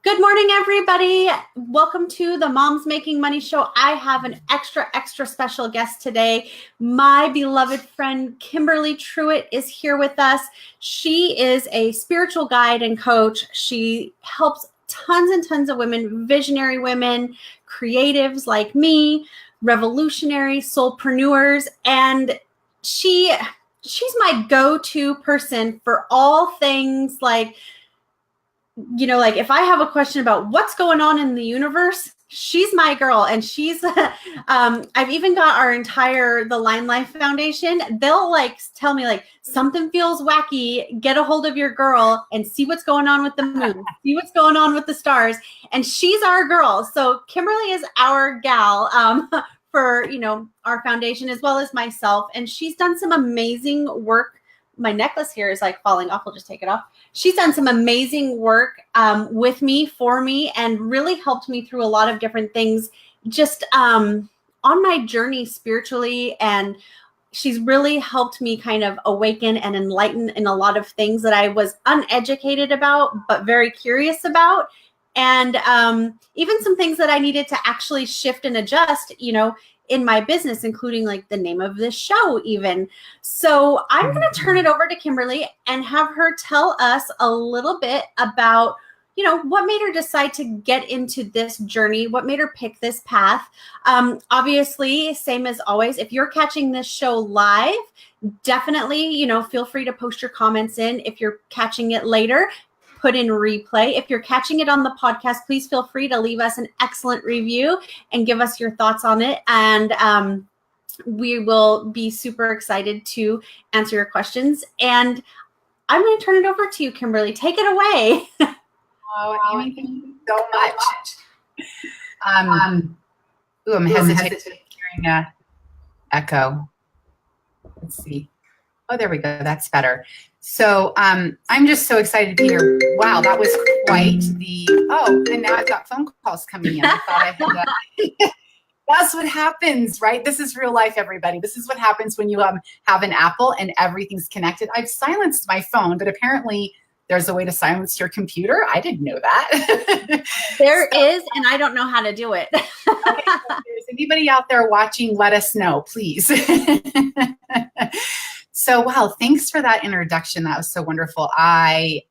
Good morning, everybody. Welcome to the Moms Making Money Show. I have an extra special guest today. My beloved friend, Kimberly Truitt, is here with us. She is a spiritual guide and coach. She helps tons and tons of women, visionary women, creatives like me, revolutionary soulpreneurs, and she's my go-to person for all things like if I have a question about what's going on in the universe, she's my girl. And she's, I've even got the Line Life Foundation. They'll tell me something feels wacky, get a hold of your girl and see what's going on with the moon, see what's going on with the stars. And she's our girl. So Kimberly is our gal, for, our foundation as well as myself. And she's done some amazing work. My necklace here is falling off. We'll just take it off. She's done some amazing work with me, for me, and really helped me through a lot of different things just on my journey spiritually. And she's really helped me kind of awaken and enlighten in a lot of things that I was uneducated about, but very curious about. And even some things that I needed to actually shift and adjust, in my business, including the name of this show even. So I'm going to turn it over to Kimberly and have her tell us a little bit about, what made her decide to get into this journey, what made her pick this path. Obviously, same as always, if you're catching this show live, definitely, feel free to post your comments in. If you're catching it later, put in replay. If you're catching it on the podcast, please feel free to leave us an excellent review and give us your thoughts on it. And we will be super excited to answer your questions. And I'm going to turn it over to you, Kimberly. Take it away. Oh, Amie, thank you so much. I'm hesitating hearing an echo. Let's see. Oh, there we go. That's better. So I'm just so excited to be here. Wow, that was quite and now I've got phone calls coming in. I thought I had that's what happens, right? This is real life, everybody. This is what happens when you have an Apple and everything's connected. I've silenced my phone, but apparently there's a way to silence your computer. I didn't know that. There is, and I don't know how to do it. Okay, so if there's anybody out there watching, let us know, please. So, wow, thanks for that introduction. That was so wonderful. I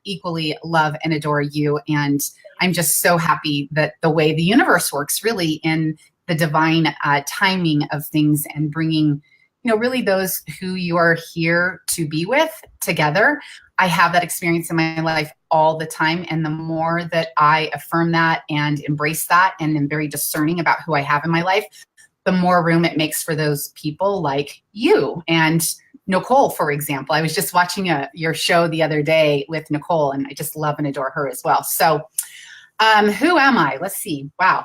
equally love and adore you. And I'm just so happy that the way the universe works really in the divine timing of things and bringing, really those who you are here to be with together. I have that experience in my life all the time. And the more that I affirm that and embrace that and am very discerning about who I have in my life, the more room it makes for those people like you and Nicole, for example. I was just watching your show the other day with Nicole, and I just love and adore her as well. So who am I? Let's see. Wow.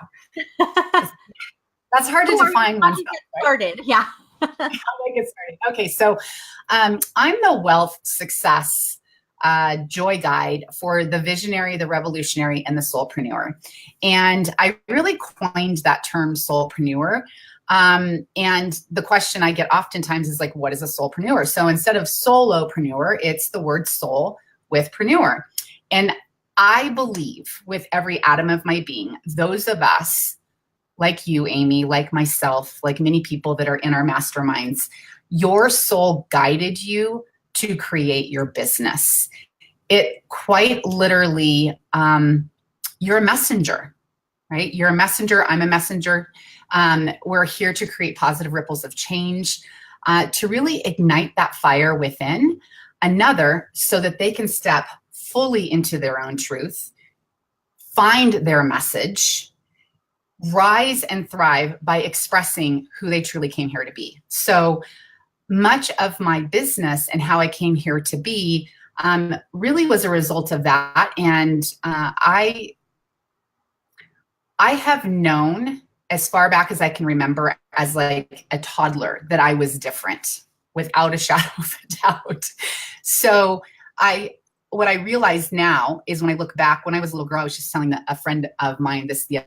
That's hard to define oneself. Started. Yeah. How do I get started? Okay. So I'm the wealth, success, joy guide for the visionary, the revolutionary, and the soulpreneur. And I really coined that term soulpreneur. And the question I get oftentimes is what is a soulpreneur? So instead of solopreneur, it's the word soul with preneur. And I believe with every atom of my being, those of us like you, Amie, like myself, like many people that are in our masterminds, your soul guided you to create your business. It quite literally, you're a messenger, right? You're a messenger. I'm a messenger. We're here to create positive ripples of change, to really ignite that fire within another so that they can step fully into their own truth, find their message, rise and thrive by expressing who they truly came here to be. So much of my business and how I came here to be really was a result of that. And I have known as far back as I can remember as a toddler that I was different without a shadow of a doubt. So what I realize now is when I look back, when I was a little girl, I was just telling a friend of mine this the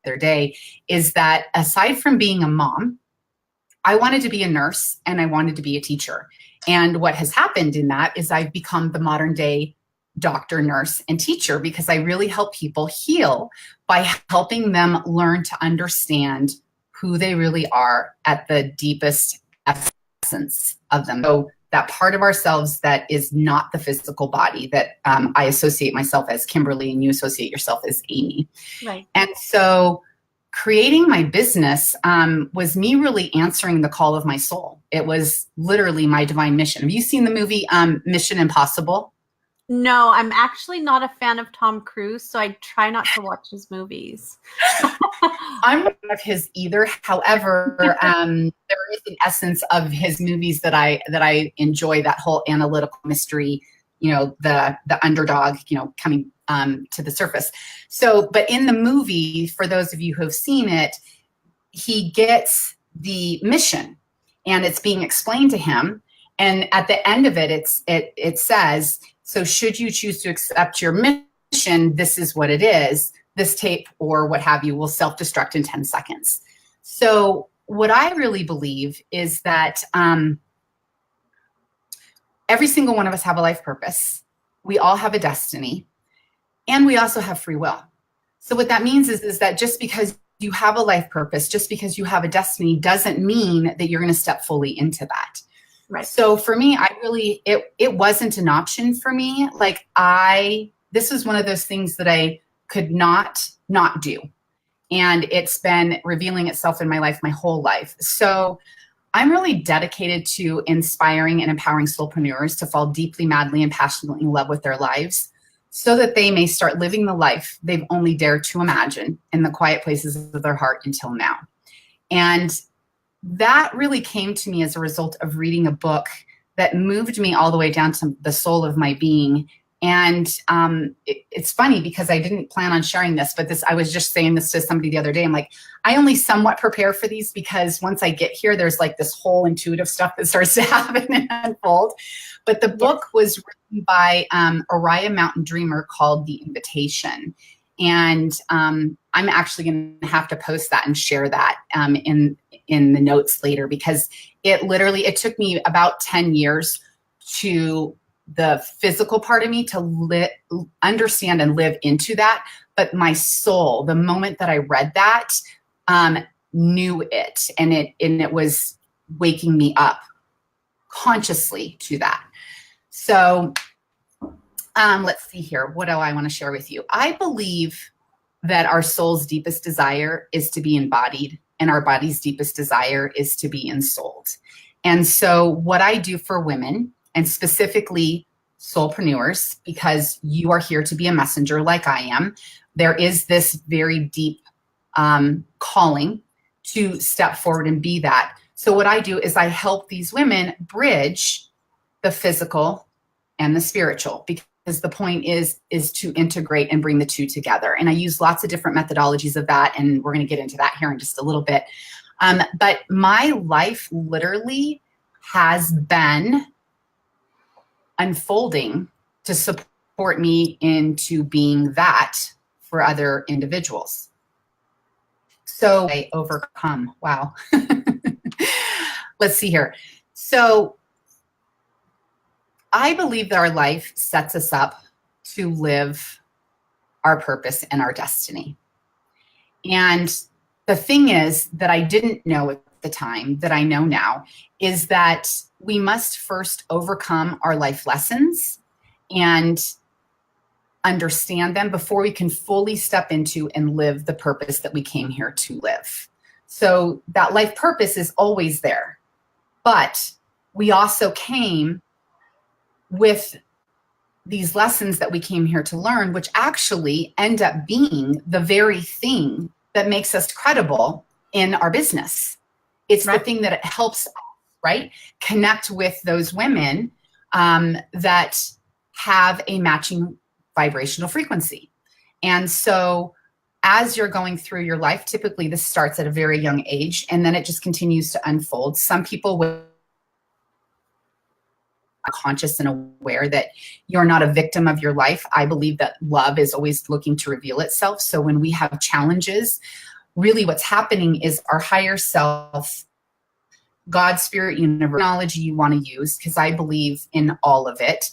other day, is that aside from being a mom, I wanted to be a nurse and I wanted to be a teacher. And what has happened in that is I've become the modern day doctor, nurse, and teacher, because I really help people heal by helping them learn to understand who they really are at the deepest essence of them. So that part of ourselves that is not the physical body that I associate myself as Kimberly and you associate yourself as Amie. Right. And so creating my business was me really answering the call of my soul. It was literally my divine mission. Have you seen the movie Mission Impossible? No, I'm actually not a fan of Tom Cruise, so I try not to watch his movies. I'm not of his either. However, there is an essence of his movies that I enjoy, that whole analytical mystery, the underdog, coming to the surface. So, but in the movie, for those of you who have seen it, he gets the mission and it's being explained to him. And at the end of it, it says, so should you choose to accept your mission, this is what it is. This tape or what have you will self-destruct in 10 seconds. So what I really believe is that every single one of us have a life purpose. We all have a destiny, and we also have free will. So what that means is that just because you have a life purpose, just because you have a destiny, doesn't mean that you're going to step fully into that. Right. So for me, it wasn't an option for me. Like this was one of those things that I could not do. And it's been revealing itself in my life, my whole life. So I'm really dedicated to inspiring and empowering soulpreneurs to fall deeply, madly, and passionately in love with their lives so that they may start living the life they've only dared to imagine in the quiet places of their heart until now. And that really came to me as a result of reading a book that moved me all the way down to the soul of my being. And it's funny because I didn't plan on sharing this, but I was just saying this to somebody the other day. I'm like, I only somewhat prepare for these because once I get here, there's like this whole intuitive stuff that starts to happen and unfold. But the book was written by Oriah Mountain Dreamer called The Invitation. And I'm actually going to have to post that and share that in the notes later, because it took me about 10 years to the physical part of me to understand and live into that. But my soul, the moment that I read that, knew it, and it was waking me up consciously to that. So let's see here. What do I want to share with you? I believe that our soul's deepest desire is to be embodied, and our body's deepest desire is to be ensouled. And so what I do for women, and specifically soulpreneurs, because you are here to be a messenger like I am, there is this very deep calling to step forward and be that. So what I do is I help these women bridge the physical and the spiritual, because the point is to integrate and bring the two together. And I use lots of different methodologies of that, and we're going to get into that here in just a little bit. But my life literally has been unfolding to support me into being that for other individuals. So I overcome. Wow. Let's see here. So I believe that our life sets us up to live our purpose and our destiny. And the thing is that I didn't know at the time that I know now is that we must first overcome our life lessons and understand them before we can fully step into and live the purpose that we came here to live. So that life purpose is always there, but we also came with these lessons that we came here to learn, which actually end up being the very thing that makes us credible in our business. It's right. The thing that it helps us, right, connect with those women that have a matching vibrational frequency. And so as you're going through your life, typically this starts at a very young age, and then it just continues to unfold. Some people will be conscious and aware that you're not a victim of your life. I believe that love is always looking to reveal itself. So when we have challenges, really what's happening is our higher self, God, spirit, universe, technology you want to use, because I believe in all of it,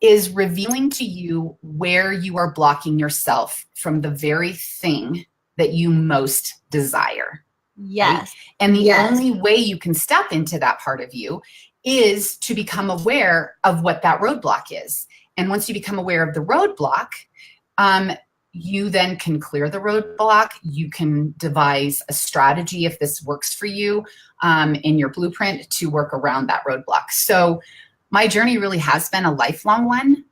is revealing to you where you are blocking yourself from the very thing that you most desire. Yes. Right? And the only way you can step into that part of you is to become aware of what that roadblock is. And once you become aware of the roadblock, you then can clear the roadblock. You can devise a strategy, if this works for you, in your blueprint, to work around that roadblock. So my journey really has been a lifelong one.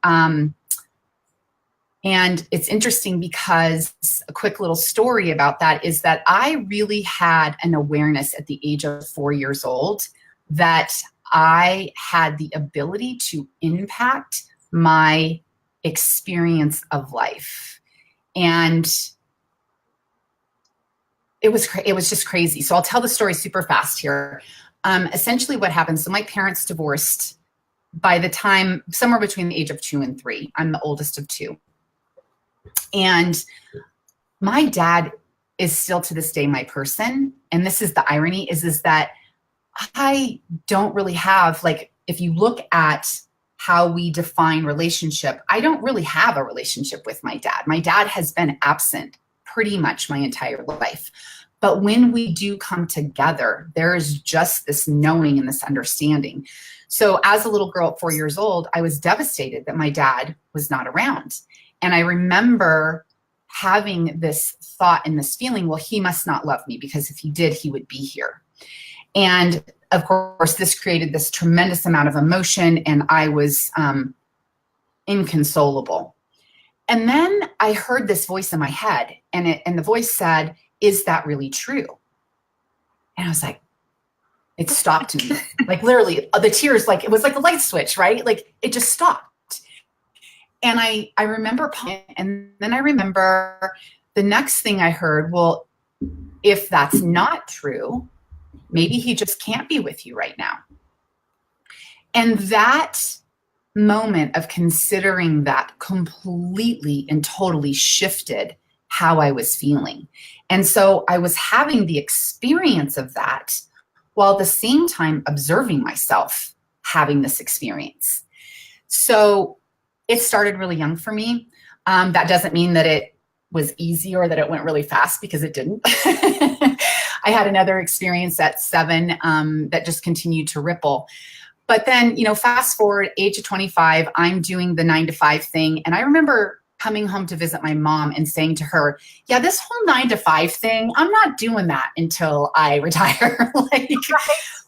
And it's interesting because a quick little story about that is that I really had an awareness at the age of 4 years old that I had the ability to impact my experience of life. And it was just crazy. So I'll tell the story super fast here. Essentially what happened, so my parents divorced by the time, somewhere between the age of 2 and 3. I'm the oldest of 2. And my dad is still to this day my person. And this is the irony, is that I don't really have, like, if you look at how we define relationship, I don't really have a relationship with my dad. My dad has been absent pretty much my entire life. But when we do come together, there is just this knowing and this understanding. So as a little girl at 4 years old, I was devastated that my dad was not around. And I remember having this thought and this feeling, well, he must not love me, because if he did, he would be here. And of course, this created this tremendous amount of emotion, and I was inconsolable. And then I heard this voice in my head, and the voice said, "Is that really true?" And I was like, it stopped me. Like literally, the tears, like it was like a light switch, right? Like it just stopped. And I remember, and then I remember the next thing I heard, well, if that's not true, maybe he just can't be with you right now. And that moment of considering that completely and totally shifted how I was feeling. And so I was having the experience of that while at the same time observing myself having this experience. So it started really young for me. That doesn't mean that it was easy or that it went really fast, because it didn't. I had another experience at 7 that just continued to ripple. But then, fast forward, age of 25, I'm doing the 9 to 5 thing. And I remember coming home to visit my mom and saying to her, yeah, this whole 9 to 5 thing, I'm not doing that until I retire. Like,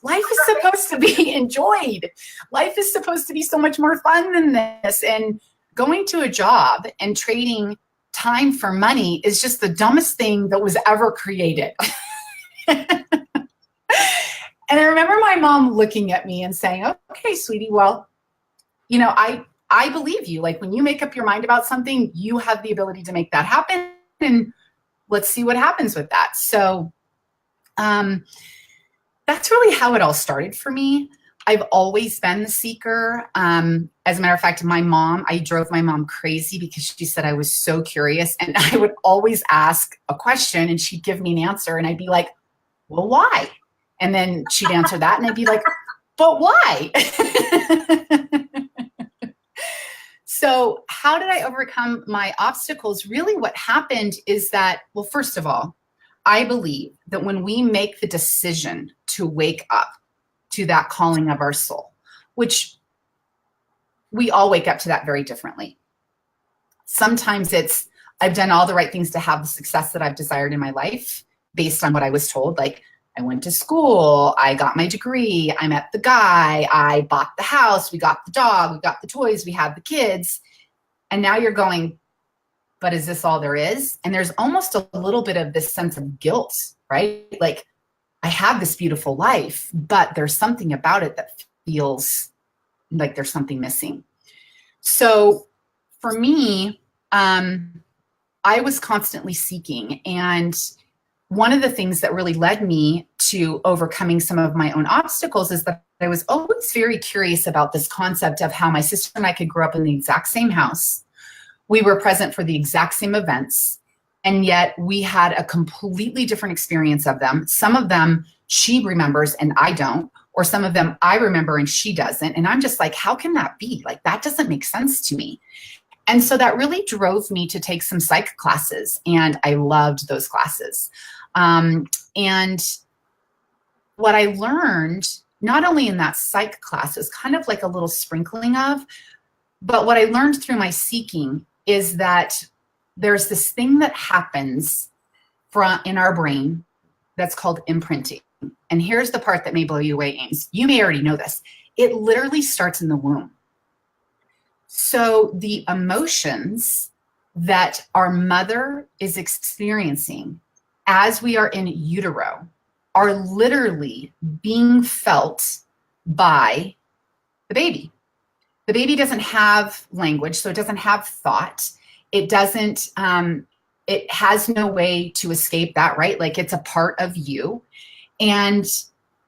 life is supposed to be enjoyed. Life is supposed to be so much more fun than this. And going to a job and trading time for money is just the dumbest thing that was ever created. And I remember my mom looking at me and saying, okay, sweetie, well, I believe you. Like, when you make up your mind about something, you have the ability to make that happen. And let's see what happens with that. So that's really how it all started for me. I've always been the seeker. As a matter of fact, I drove my mom crazy because she said I was so curious. And I would always ask a question and she'd give me an answer. And I'd be like, well, why? And then she'd answer that and I'd be like, but why? So how did I overcome my obstacles? Really what happened is that, well, first of all, I believe that when we make the decision to wake up to that calling of our soul, which we all wake up to that very differently. Sometimes it's, I've done all the right things to have the success that I've desired in my life based on what I was told. Like, I went to school, I got my degree, I met the guy, I bought the house, we got the dog, we got the toys, we had the kids. And now you're going, but is this all there is? And there's almost a little bit of this sense of guilt, right? Like, I have this beautiful life, but there's something about it that feels like there's something missing. So for me, I was constantly seeking. And one of the things that really led me to overcoming some of my own obstacles is that I was always very curious about this concept of how my sister and I could grow up in the exact same house. We were present for the exact same events, and yet we had a completely different experience of them. Some of them she remembers and I don't, or some of them I remember and she doesn't. And I'm just like, how can that be? Like, that doesn't make sense to me. And so that really drove me to take some psych classes, and I loved those classes. And what I learned, not only in that psych class, is kind of like a little sprinkling of, but what I learned through my seeking is that there's this thing that happens in our brain that's called imprinting. And here's the part that may blow you away, Ames. You may already know this. It literally starts in the womb. So the emotions that our mother is experiencing as we are in utero are literally being felt by the baby. The baby doesn't have language, so it doesn't have thought. It doesn't, it has no way to escape that, right? Like, it's a part of you, and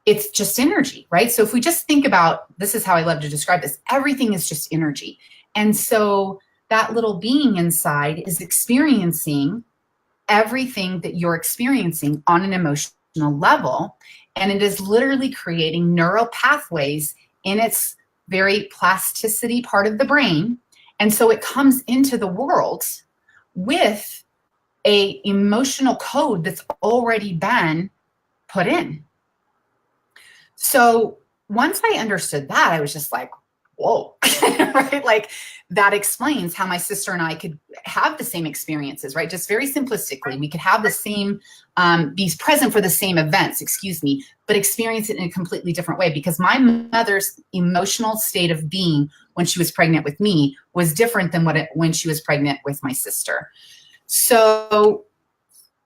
it's just energy, right? So if we just think about, this is how I love to describe this, everything is just energy. And so that little being inside is experiencing everything that you're experiencing on an emotional level. And it is literally creating neural pathways in its very plasticity part of the brain. And so it comes into the world with a emotional code that's already been put in. So once I understood that, I was just like, whoa, right? Like, that explains how my sister and I could have the same experiences, right? Just very simplistically, we could have the same, be present for the same events, but experience it in a completely different way, because my mother's emotional state of being when she was pregnant with me was different than when she was pregnant with my sister. So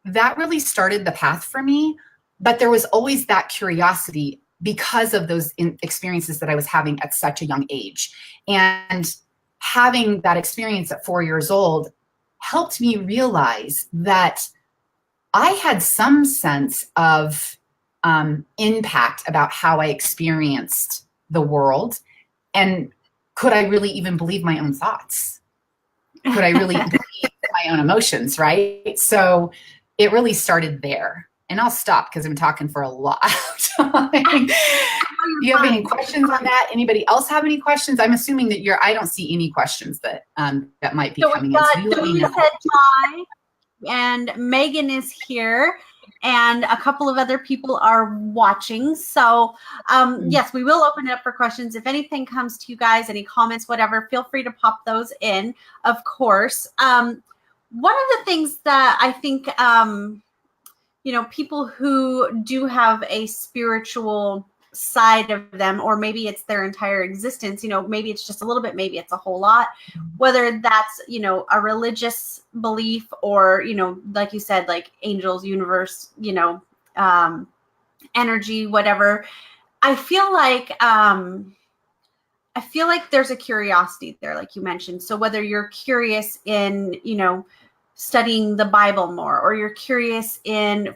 that really started the path for me, but there was always that curiosity because of those experiences that I was having at such a young age. And having that experience at 4 years old helped me realize that I had some sense of impact about how I experienced the world. And could I really even believe my own thoughts? Could I really believe my own emotions, right? So it really started there. And I'll stop because I'm talking for a lot of time. Do you have any questions on that? Anybody else have any questions? I'm assuming that I don't see any questions that that might be coming in. So you let me know. Hi, and Megan is here, and a couple of other people are watching. So yes, we will open it up for questions. If anything comes to you guys, any comments, whatever, feel free to pop those in, of course. One of the things that I think, people who do have a spiritual side of them, or maybe it's their entire existence, maybe it's just a little bit, maybe it's a whole lot, whether that's, a religious belief or, like you said, like angels, universe, energy, whatever. I feel like there's a curiosity there, like you mentioned. So whether you're curious in, studying the Bible more, or you're curious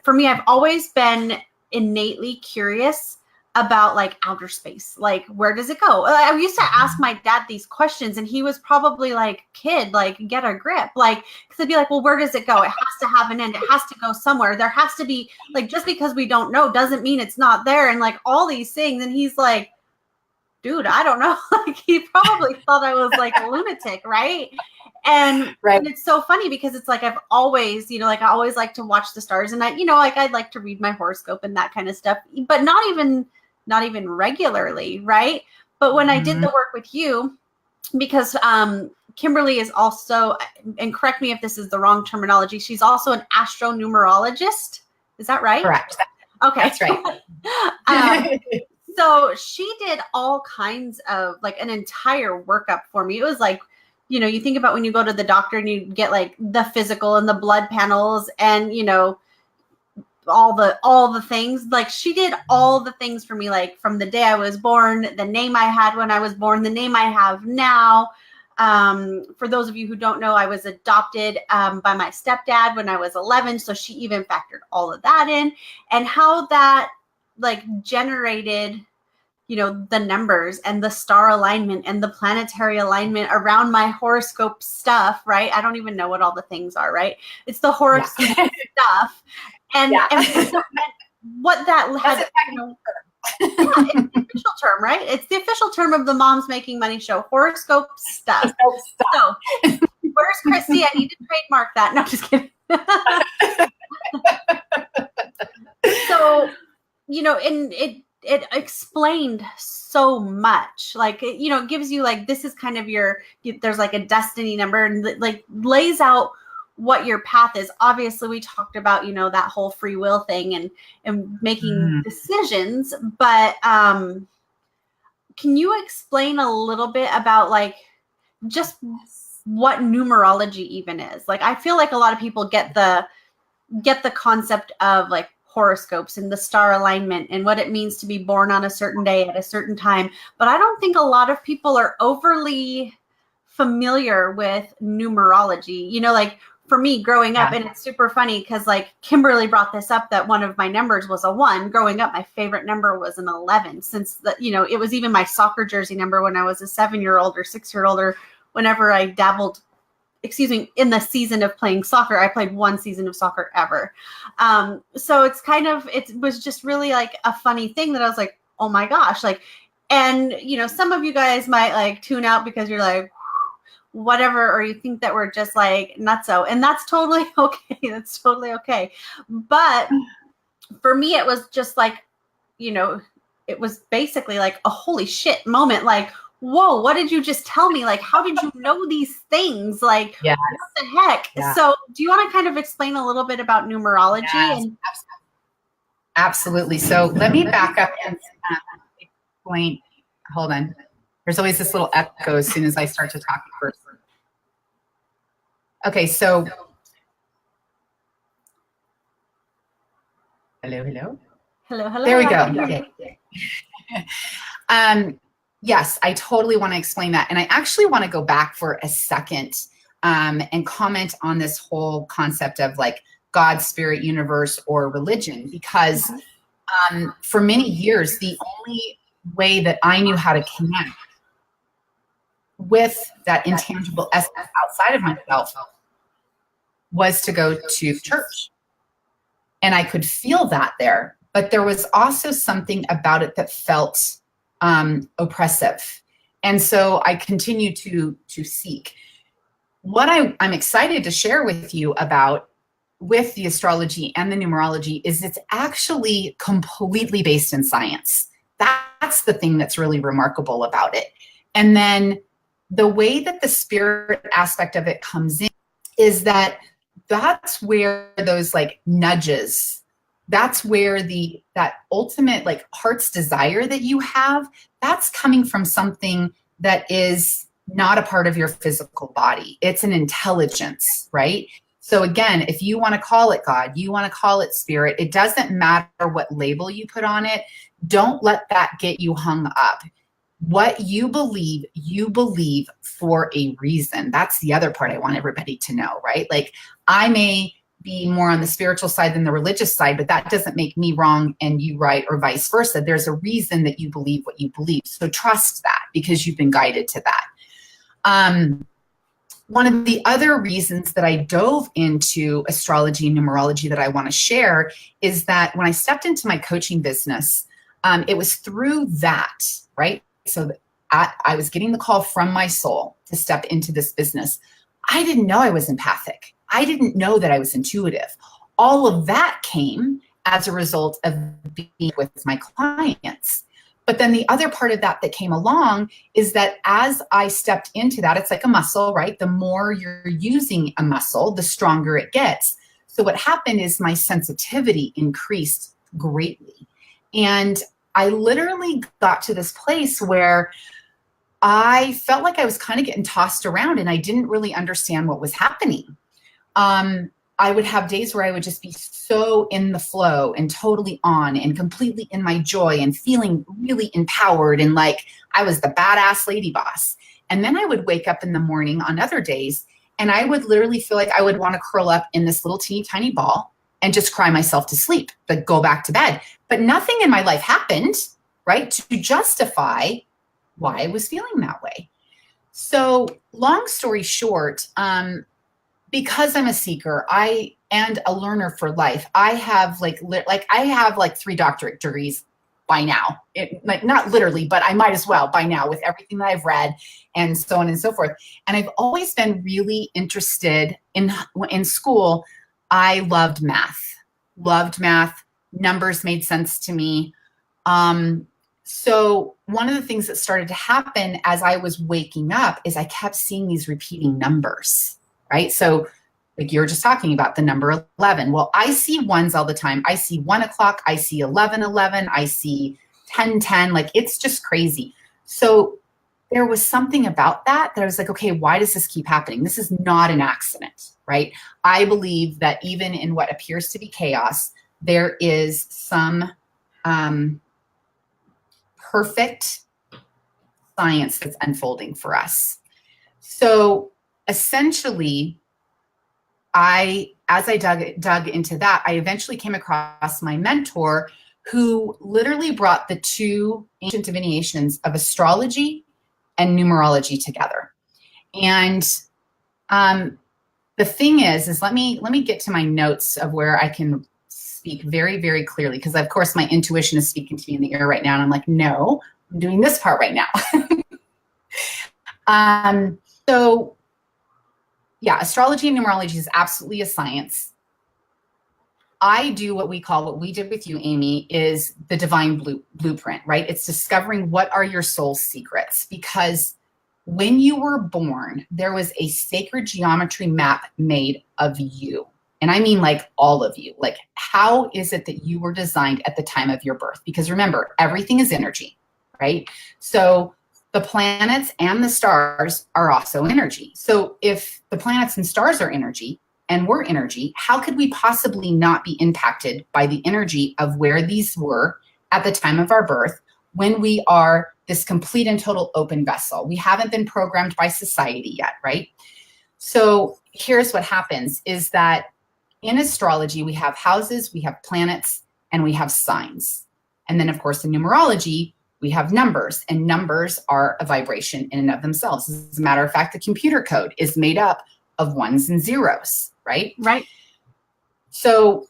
for me, I've always been innately curious about like outer space, like where does it go? I used to ask my dad these questions, and he was probably like, kid, like get a grip, like, because I'd be like, well, where does it go? It has to have an end. It has to go somewhere. There has to be, like, just because we don't know doesn't mean it's not there, and like all these things. And he's like, dude, I don't know. Like, he probably thought I was like a lunatic, right? And it's so funny because it's like I've always, like I always like to watch the stars, and I'd like to read my horoscope and that kind of stuff, but not even regularly, right? But when I did the work with you, because Kimberly is also, and correct me if this is the wrong terminology, she's also an astronumerologist. Is that right? Correct. Okay. That's right. So she did all kinds of like an entire workup for me. It was like, you think about when you go to the doctor and you get like the physical and the blood panels and, all the things. Like, she did all the things for me, like from the day I was born, the name I had when I was born, the name I have now. For those of you who don't know, I was adopted by my stepdad when I was 11. So she even factored all of that in, and how that like generated, the numbers and the star alignment and the planetary alignment around my horoscope stuff, right? I don't even know what all the things are, right? It's the horoscope stuff. And what that had, Yeah, it's the official term, right? It's the official term of the Moms Making Money Show, horoscope stuff. So, where's Christy? I need to trademark that. No, just kidding. So, and it explained so much. Like, it gives you like, this is kind of there's like a destiny number, and like lays out what your path is. Obviously, we talked about, that whole free will thing and making decisions, but can you explain a little bit about like just what numerology even is? Like, I feel like a lot of people get the concept of like horoscopes and the star alignment and what it means to be born on a certain day at a certain time. But I don't think a lot of people are overly familiar with numerology. Like for me growing up, and it's super funny because like Kimberly brought this up, that one of my numbers was a 1. Growing up, my favorite number was an 11, since it was even my soccer jersey number when I was a 7-year-old or 6-year-old, or whenever I dabbled, in the season of playing soccer. I played 1 season of soccer ever. So it was just really like a funny thing that I was like, oh my gosh. Like, and some of you guys might like tune out because you're like, whatever, or you think that we're just like nutso, and that's totally okay. That's totally okay. But for me, it was just like, it was basically like a holy shit moment. Like, whoa, what did you just tell me? Like, how did you know these things? Like, what the heck? Yeah. So do you want to kind of explain a little bit about numerology? Yes, absolutely. So let me back up and explain. Hold on. There's always this little echo as soon as I start to talk first. Okay, so hello. There we go. Okay. Yes, I totally want to explain that. And I actually want to go back for a second and comment on this whole concept of like God, spirit, universe, or religion, because for many years, the only way that I knew how to connect with that intangible essence outside of myself was to go to church. And I could feel that there, but there was also something about it that felt oppressive. And so I continue to seek. What I'm excited to share with you about with the astrology and the numerology is it's actually completely based in science. That's the thing that's really remarkable about it. And then the way that the spirit aspect of it comes in is that's where those like nudges, that's where that ultimate like heart's desire that you have, that's coming from something that is not a part of your physical body. It's an intelligence, right? So again, if you want to call it God, you want to call it spirit, it doesn't matter what label you put on it. Don't let that get you hung up. What you believe for a reason. That's the other part I want everybody to know, right? Like, I may be more on the spiritual side than the religious side, but that doesn't make me wrong and you right, or vice versa. There's a reason that you believe what you believe. So trust that, because you've been guided to that. One of the other reasons that I dove into astrology and numerology that I want to share is that when I stepped into my coaching business, it was through that, right? So I was getting the call from my soul to step into this business. I didn't know I was empathic. I didn't know that I was intuitive. All of that came as a result of being with my clients. But then the other part of that came along is that as I stepped into that, it's like a muscle, right? The more you're using a muscle, the stronger it gets. So what happened is my sensitivity increased greatly. And I literally got to this place where I felt like I was kind of getting tossed around and I didn't really understand what was happening. I would have days where I would just be so in the flow and totally on and completely in my joy and feeling really empowered and like I was the badass lady boss. And then I would wake up in the morning on other days and I would literally feel like I would want to curl up in this little teeny tiny ball and just cry myself to sleep, but go back to bed. But nothing in my life happened, right, to justify why I was feeling that way. So long story short, because I'm a seeker, and a learner for life, I have like 3 doctorate degrees by now. Like not literally, but I might as well by now with everything that I've read and so on and so forth. And I've always been really interested in school. I loved math. Numbers made sense to me. So one of the things that started to happen as I was waking up is I kept seeing these repeating numbers, right? So like you're just talking about the number 11. Well, I see ones all the time. I see 1 o'clock. I see 11:11. I see 10:10. Like it's just crazy. So there was something about that I was like, okay, why does this keep happening? This is not an accident, right? I believe that even in what appears to be chaos, there is some perfect science that's unfolding for us. So essentially, as I dug into that, I eventually came across my mentor who literally brought the two ancient divinations of astrology and numerology together. And the thing is let me get to my notes of where I can speak very, very clearly, because of course my intuition is speaking to me in the ear right now. And I'm like, no, I'm doing this part right now. So yeah, astrology and numerology is absolutely a science. I do what we did with you, Amie, is the divine blueprint, right? It's discovering what are your soul's secrets, because when you were born, there was a sacred geometry map made of you. And I mean like all of you. Like, how is it that you were designed at the time of your birth? Because remember, everything is energy, right? So the planets and the stars are also energy. So if the planets and stars are energy and we're energy, how could we possibly not be impacted by the energy of where these were at the time of our birth when we are this complete and total open vessel? We haven't been programmed by society yet, right? So here's what happens is that in astrology, we have houses, we have planets, and we have signs. And then, of course, in numerology, we have numbers, and numbers are a vibration in and of themselves. As a matter of fact, the computer code is made up of ones and zeros, right? Right. So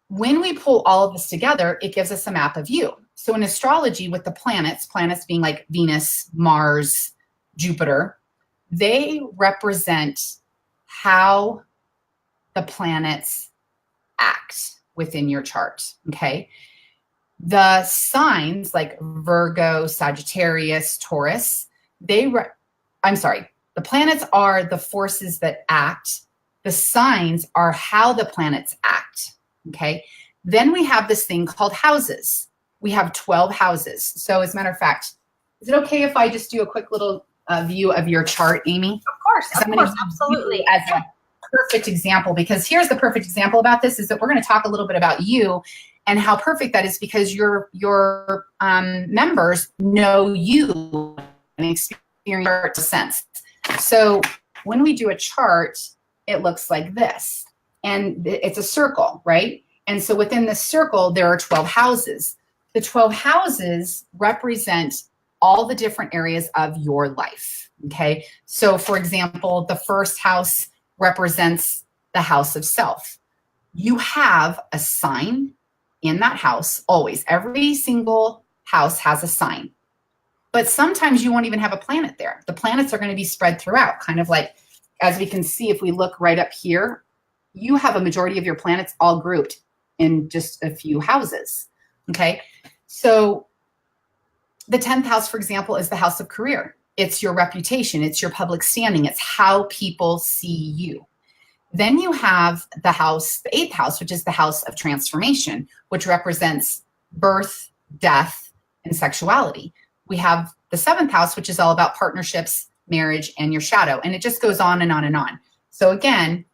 when we pull all of this together, it gives us a map of you. So in astrology, with the planets being like Venus, Mars, Jupiter, they represent how the planets act within your chart, okay? The signs like Virgo, Sagittarius, Taurus, the planets are the forces that act. The signs are how the planets act, okay? Then we have this thing called houses. We have 12 houses. So as a matter of fact, is it okay if I just do a quick little view of your chart, Amie? Of course, absolutely. As a perfect example, because here's the perfect example about this is that we're going to talk a little bit about you and how perfect that is, because your members know you and experience a sense. So when we do a chart, it looks like this, and it's a circle, right? And so within this circle, there are 12 houses. The 12 houses represent all the different areas of your life, okay? So for example, the first house represents the house of self. You have a sign in that house, always. Every single house has a sign. But sometimes you won't even have a planet there. The planets are going to be spread throughout, kind of like, as we can see, if we look right up here, you have a majority of your planets all grouped in just a few houses, okay? So the 10th house, for example, is the house of career. It's your reputation. It's your public standing. It's how people see you. Then you have the 8th house, which is the house of transformation, which represents birth, death, and sexuality. We have the 7th house, which is all about partnerships, marriage, and your shadow. And it just goes on and on and on. So again,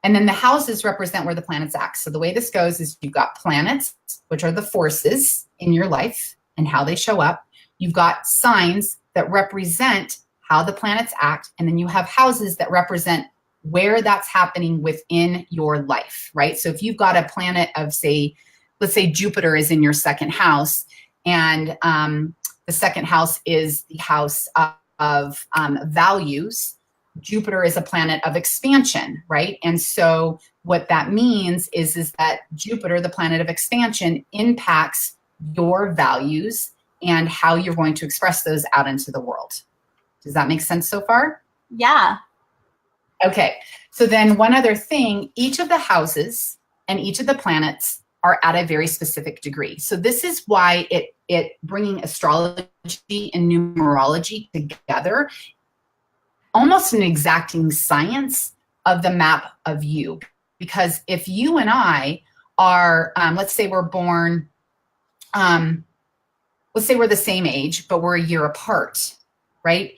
and then the houses represent where the planets act. So the way this goes is you've got planets, which are the forces in your life and how they show up. You've got signs that represent how the planets act. And then you have houses that represent where that's happening within your life, right? So if you've got a planet of, say, let's say Jupiter is in your 2nd house, and the 2nd house is the house of values. Jupiter is a planet of expansion, right? And so what that means is that Jupiter, the planet of expansion, impacts your values and how you're going to express those out into the world. Does that make sense so far? Yeah. Okay. So then one other thing, each of the houses and each of the planets are at a very specific degree. So this is why it bringing astrology and numerology together, almost an exacting science of the map of you. Because if you and I are, let's say we're born, let's say we're the same age, but we're a year apart, right?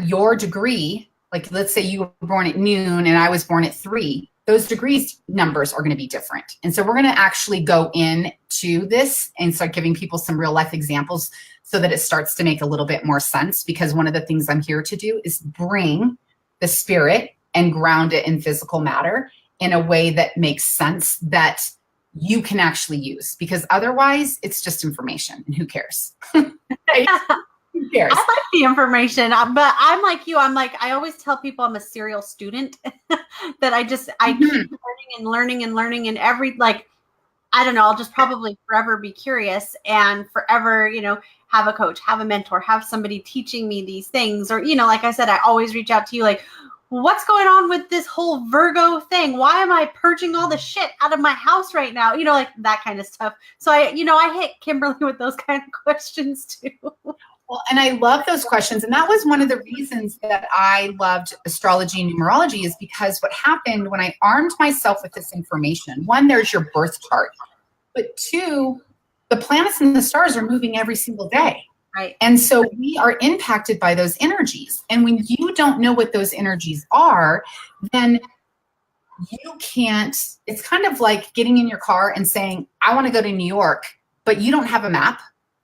Your degree, like let's say you were born at noon and I was born at 3, those degrees numbers are going to be different. And so we're going to actually go into this and start giving people some real life examples so that it starts to make a little bit more sense, because one of the things I'm here to do is bring the spirit and ground it in physical matter in a way that makes sense, that you can actually use, because otherwise it's just information and who cares? Right? Who cares? I like the information, but I'm like you. I always tell people I'm a serial student that I keep learning and learning and every, I don't know, I'll just probably forever be curious and forever, have a coach, have a mentor, have somebody teaching me these things. Or, like I said, I always reach out to you like, what's going on with this whole Virgo thing? Why am I purging all the shit out of my house right now? Like that kind of stuff. So I hit Kimberly with those kind of questions too. Well, and I love those questions. And that was one of the reasons that I loved astrology and numerology, is because what happened when I armed myself with this information, one, there's your birth chart, but 2, the planets and the stars are moving every single day. Right. And so we are impacted by those energies. And when you don't know what those energies are, then you can't, it's kind of like getting in your car and saying, I want to go to New York, but you don't have a map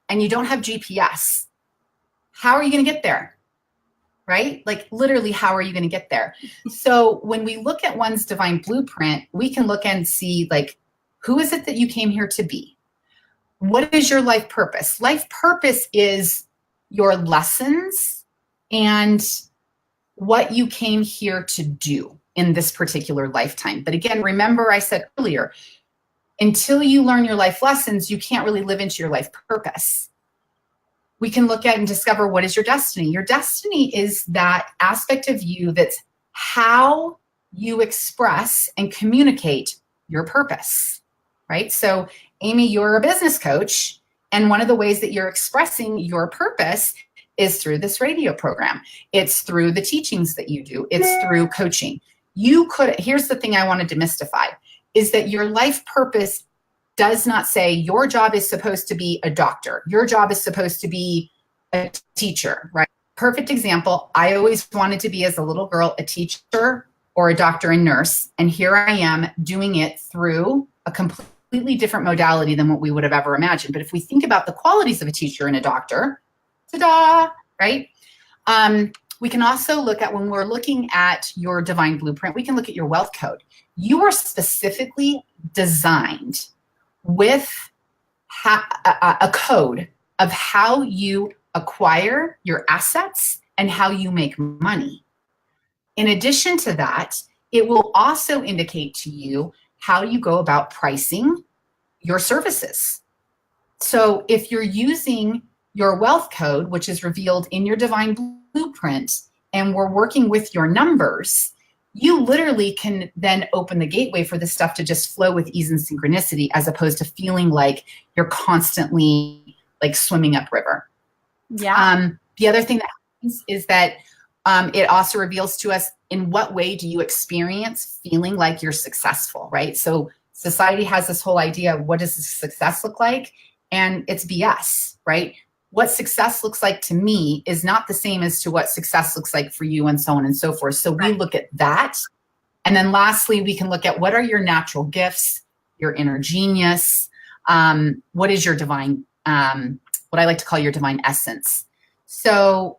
and you don't have GPS. How are you going to get there? Right? Like literally, how are you going to get there? So when we look at one's divine blueprint, we can look and see, like, who is it that you came here to be? What is your life purpose? Life purpose is your lessons and what you came here to do in this particular lifetime. But again, remember I said earlier, until you learn your life lessons, you can't really live into your life purpose. We can look at and discover, what is your destiny? Your destiny is that aspect of you that's how you express and communicate your purpose, right? So Amie, you're a business coach, and one of the ways that you're expressing your purpose is through this radio program. It's through the teachings that you do. It's through coaching. Here's the thing I want to demystify, is that your life purpose does not say your job is supposed to be a doctor. Your job is supposed to be a teacher, right? Perfect example. I always wanted to be, as a little girl, a teacher or a doctor and nurse. And here I am doing it through a completely different modality than what we would have ever imagined. But if we think about the qualities of a teacher and a doctor, ta-da, right? We can also look at, when we're looking at your divine blueprint, we can look at your wealth code. You are specifically designed with a code of how you acquire your assets and how you make money. In addition to that, it will also indicate to you how you go about pricing your services. So if you're using your wealth code, which is revealed in your divine blueprint, and we're working with your numbers, you literally can then open the gateway for this stuff to just flow with ease and synchronicity, as opposed to feeling like you're constantly like swimming upriver. Yeah. The other thing that happens is that it also reveals to us, in what way do you experience feeling like you're successful, right? So society has this whole idea of what does success look like? And it's BS, right? What success looks like to me is not the same as to what success looks like for you, and so on and so forth. So we look at that. And then lastly, we can look at, what are your natural gifts, your inner genius, what is your divine, what I like to call your divine essence. So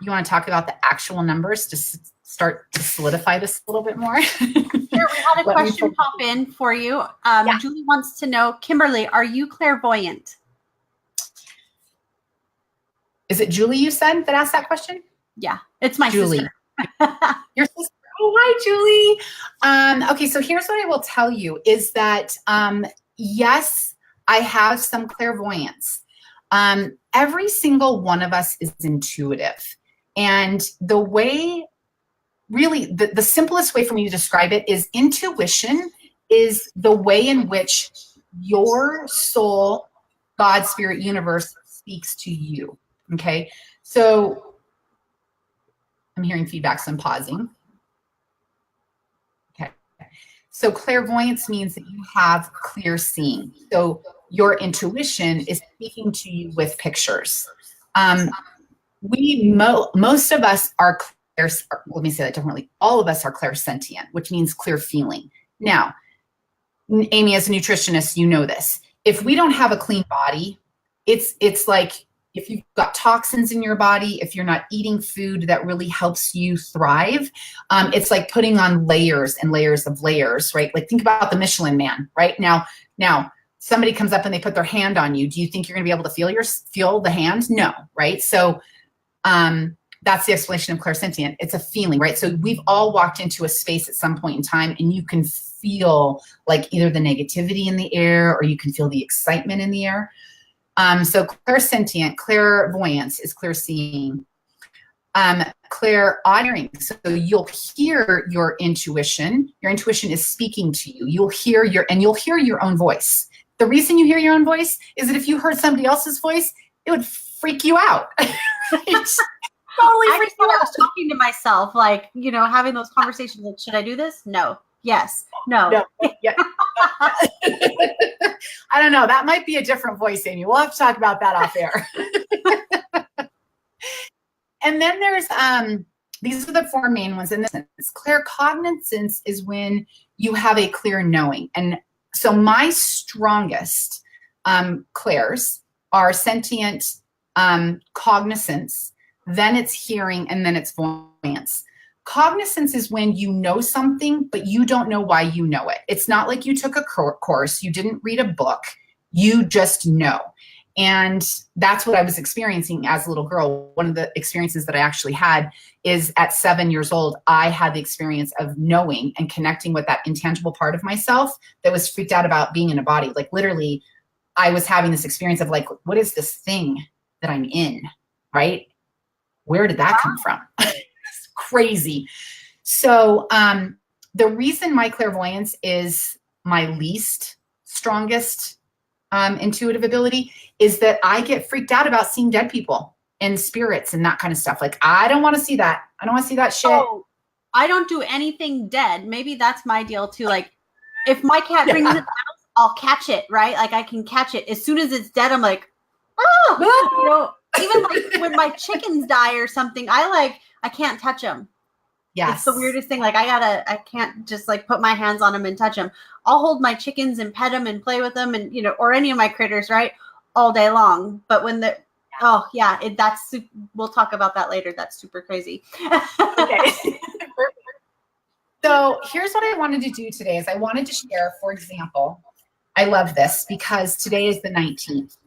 you want to talk about the actual numbers to start to solidify this a little bit more? Sure, we had a question pop in for you. Yeah. Julie wants to know, Kimberly, are you clairvoyant? Is it Julie you said that asked that question? Yeah, it's my Julie. sister. Your sister. Oh, hi, Julie. Okay, so here's what I will tell you is that, yes, I have some clairvoyance. Every single one of us is intuitive. And the way, really, the simplest way for me to describe it is intuition is the way in which your soul, God, spirit, universe speaks to you. Okay. So I'm hearing feedback, so I'm pausing. Okay. So clairvoyance means that you have clear seeing. So your intuition is speaking to you with pictures. Most of us are clear, let me say that differently. All of us are clairsentient, which means clear feeling. Now, Amie, as a nutritionist, you know this. If we don't have a clean body, it's like if you've got toxins in your body, if you're not eating food that really helps you thrive, it's like putting on layers and layers of layers, right? Like think about the Michelin Man, right? Now somebody comes up and they put their hand on you. Do you think you're going to be able to feel the hand? No, right? So that's the explanation of clairsentient. It's a feeling, right? So we've all walked into a space at some point in time and you can feel like either the negativity in the air or you can feel the excitement in the air. So clairsentient, clairvoyance is clear seeing. Clairauditing, so you'll hear your intuition. Your intuition is speaking to you. You'll hear your own voice. The reason you hear your own voice is that if you heard somebody else's voice, it would freak you out. Totally freaked me out. I was talking to myself, like, having those conversations. Like, should I do this? No. Yes. No. Yeah. I don't know. That might be a different voice, Amie. We'll have to talk about that off air. And then there's these are the four main ones. And this claircognizance is when you have a clear knowing. And so my strongest clairs are sentient, cognizance, then it's hearing, and then it's voyance. Cognizance is when you know something, but you don't know why you know it. It's not like you took a course, you didn't read a book, you just know. And that's what I was experiencing as a little girl. One of the experiences that I actually had is at 7 years old, I had the experience of knowing and connecting with that intangible part of myself that was freaked out about being in a body. Like literally, I was having this experience of like, what is this thing that I'm in, right? Where did that come from? It's crazy. So the reason my clairvoyance is my least strongest intuitive ability is that I get freaked out about seeing dead people and spirits and that kind of stuff. Like, I don't want to see that. I don't want to see that shit. Oh, I don't do anything dead. Maybe that's my deal too. Like, if my cat brings it out, I'll catch it, right? Like, I can catch it. As soon as it's dead, I'm like, oh, even like when my chickens die or something, I can't touch them. Yes. It's the weirdest thing. Like, I can't just like put my hands on them and touch them. I'll hold my chickens and pet them and play with them and, or any of my critters, right? All day long. But when we'll talk about that later. That's super crazy. Okay. So here's what I wanted to do today is I wanted to share, for example, I love this because today is the 19th.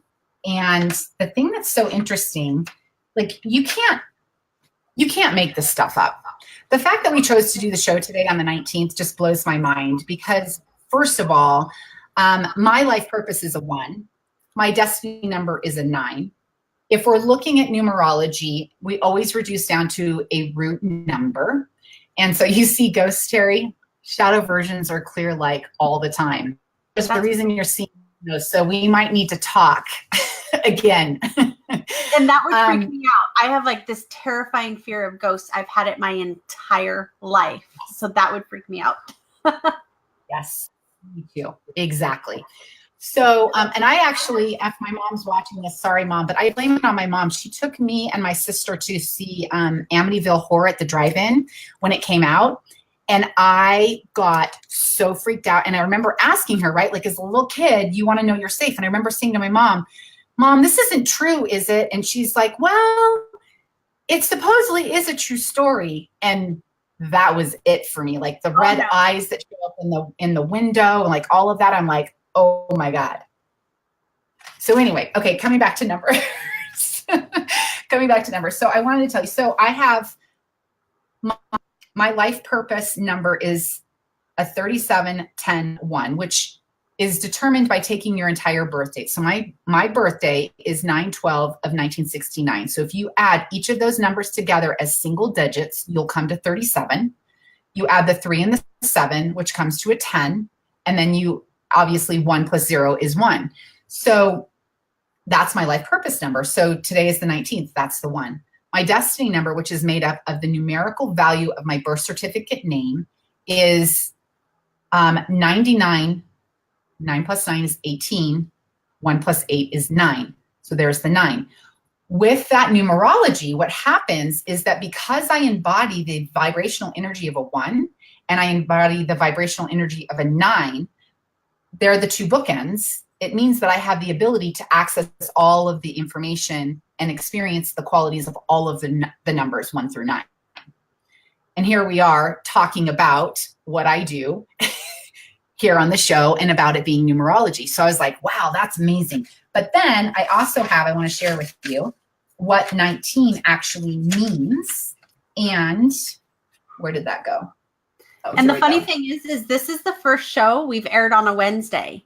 And the thing that's so interesting, like you can't make this stuff up. The fact that we chose to do the show today on the 19th just blows my mind because first of all, my life purpose is a 1. My destiny number is a 9. If we're looking at numerology, we always reduce down to a root number. And so you see Ghost Terry, shadow versions are clear like all the time. That's the reason you're seeing those. So we might need to talk again. And that would freak me out. I have like this terrifying fear of ghosts. I've had it my entire life. So that would freak me out. Yes, me too. Exactly. So, and I actually, if my mom's watching this, sorry, Mom, but I blame it on my mom. She took me and my sister to see Amityville Horror at the drive-in when it came out. And I got so freaked out. And I remember asking her, right, like as a little kid, you want to know you're safe. And I remember saying to my mom, this isn't true, is it? And she's like, well, it supposedly is a true story. And that was it for me. Like the red eyes that show up in the window and like all of that. I'm like, oh my God. So anyway, okay, coming back to numbers. So I wanted to tell you, so I have my life purpose number is a 37-10-1, which is determined by taking your entire birth date. So my birthday is 9/12 of 1969. So if you add each of those numbers together as single digits, you'll come to 37. You add the 3 and the 7, which comes to a 10. And then you obviously 1 plus 0 is 1. So that's my life purpose number. So today is the 19th. That's the one. My destiny number, which is made up of the numerical value of my birth certificate name, is 99. 9 plus 9 is 18. 1 plus 8 is 9. So there's the 9. With that numerology, what happens is that because I embody the vibrational energy of a 1 and I embody the vibrational energy of a 9, they're the two bookends. It means that I have the ability to access all of the information and experience the qualities of all of the numbers 1 through 9. And here we are talking about what I do here on the show and about it being numerology. So I was like, wow, that's amazing. But then I also I want to share with you what 19 actually means. And where did that go? Oh, and the funny thing is this is the first show we've aired on a Wednesday.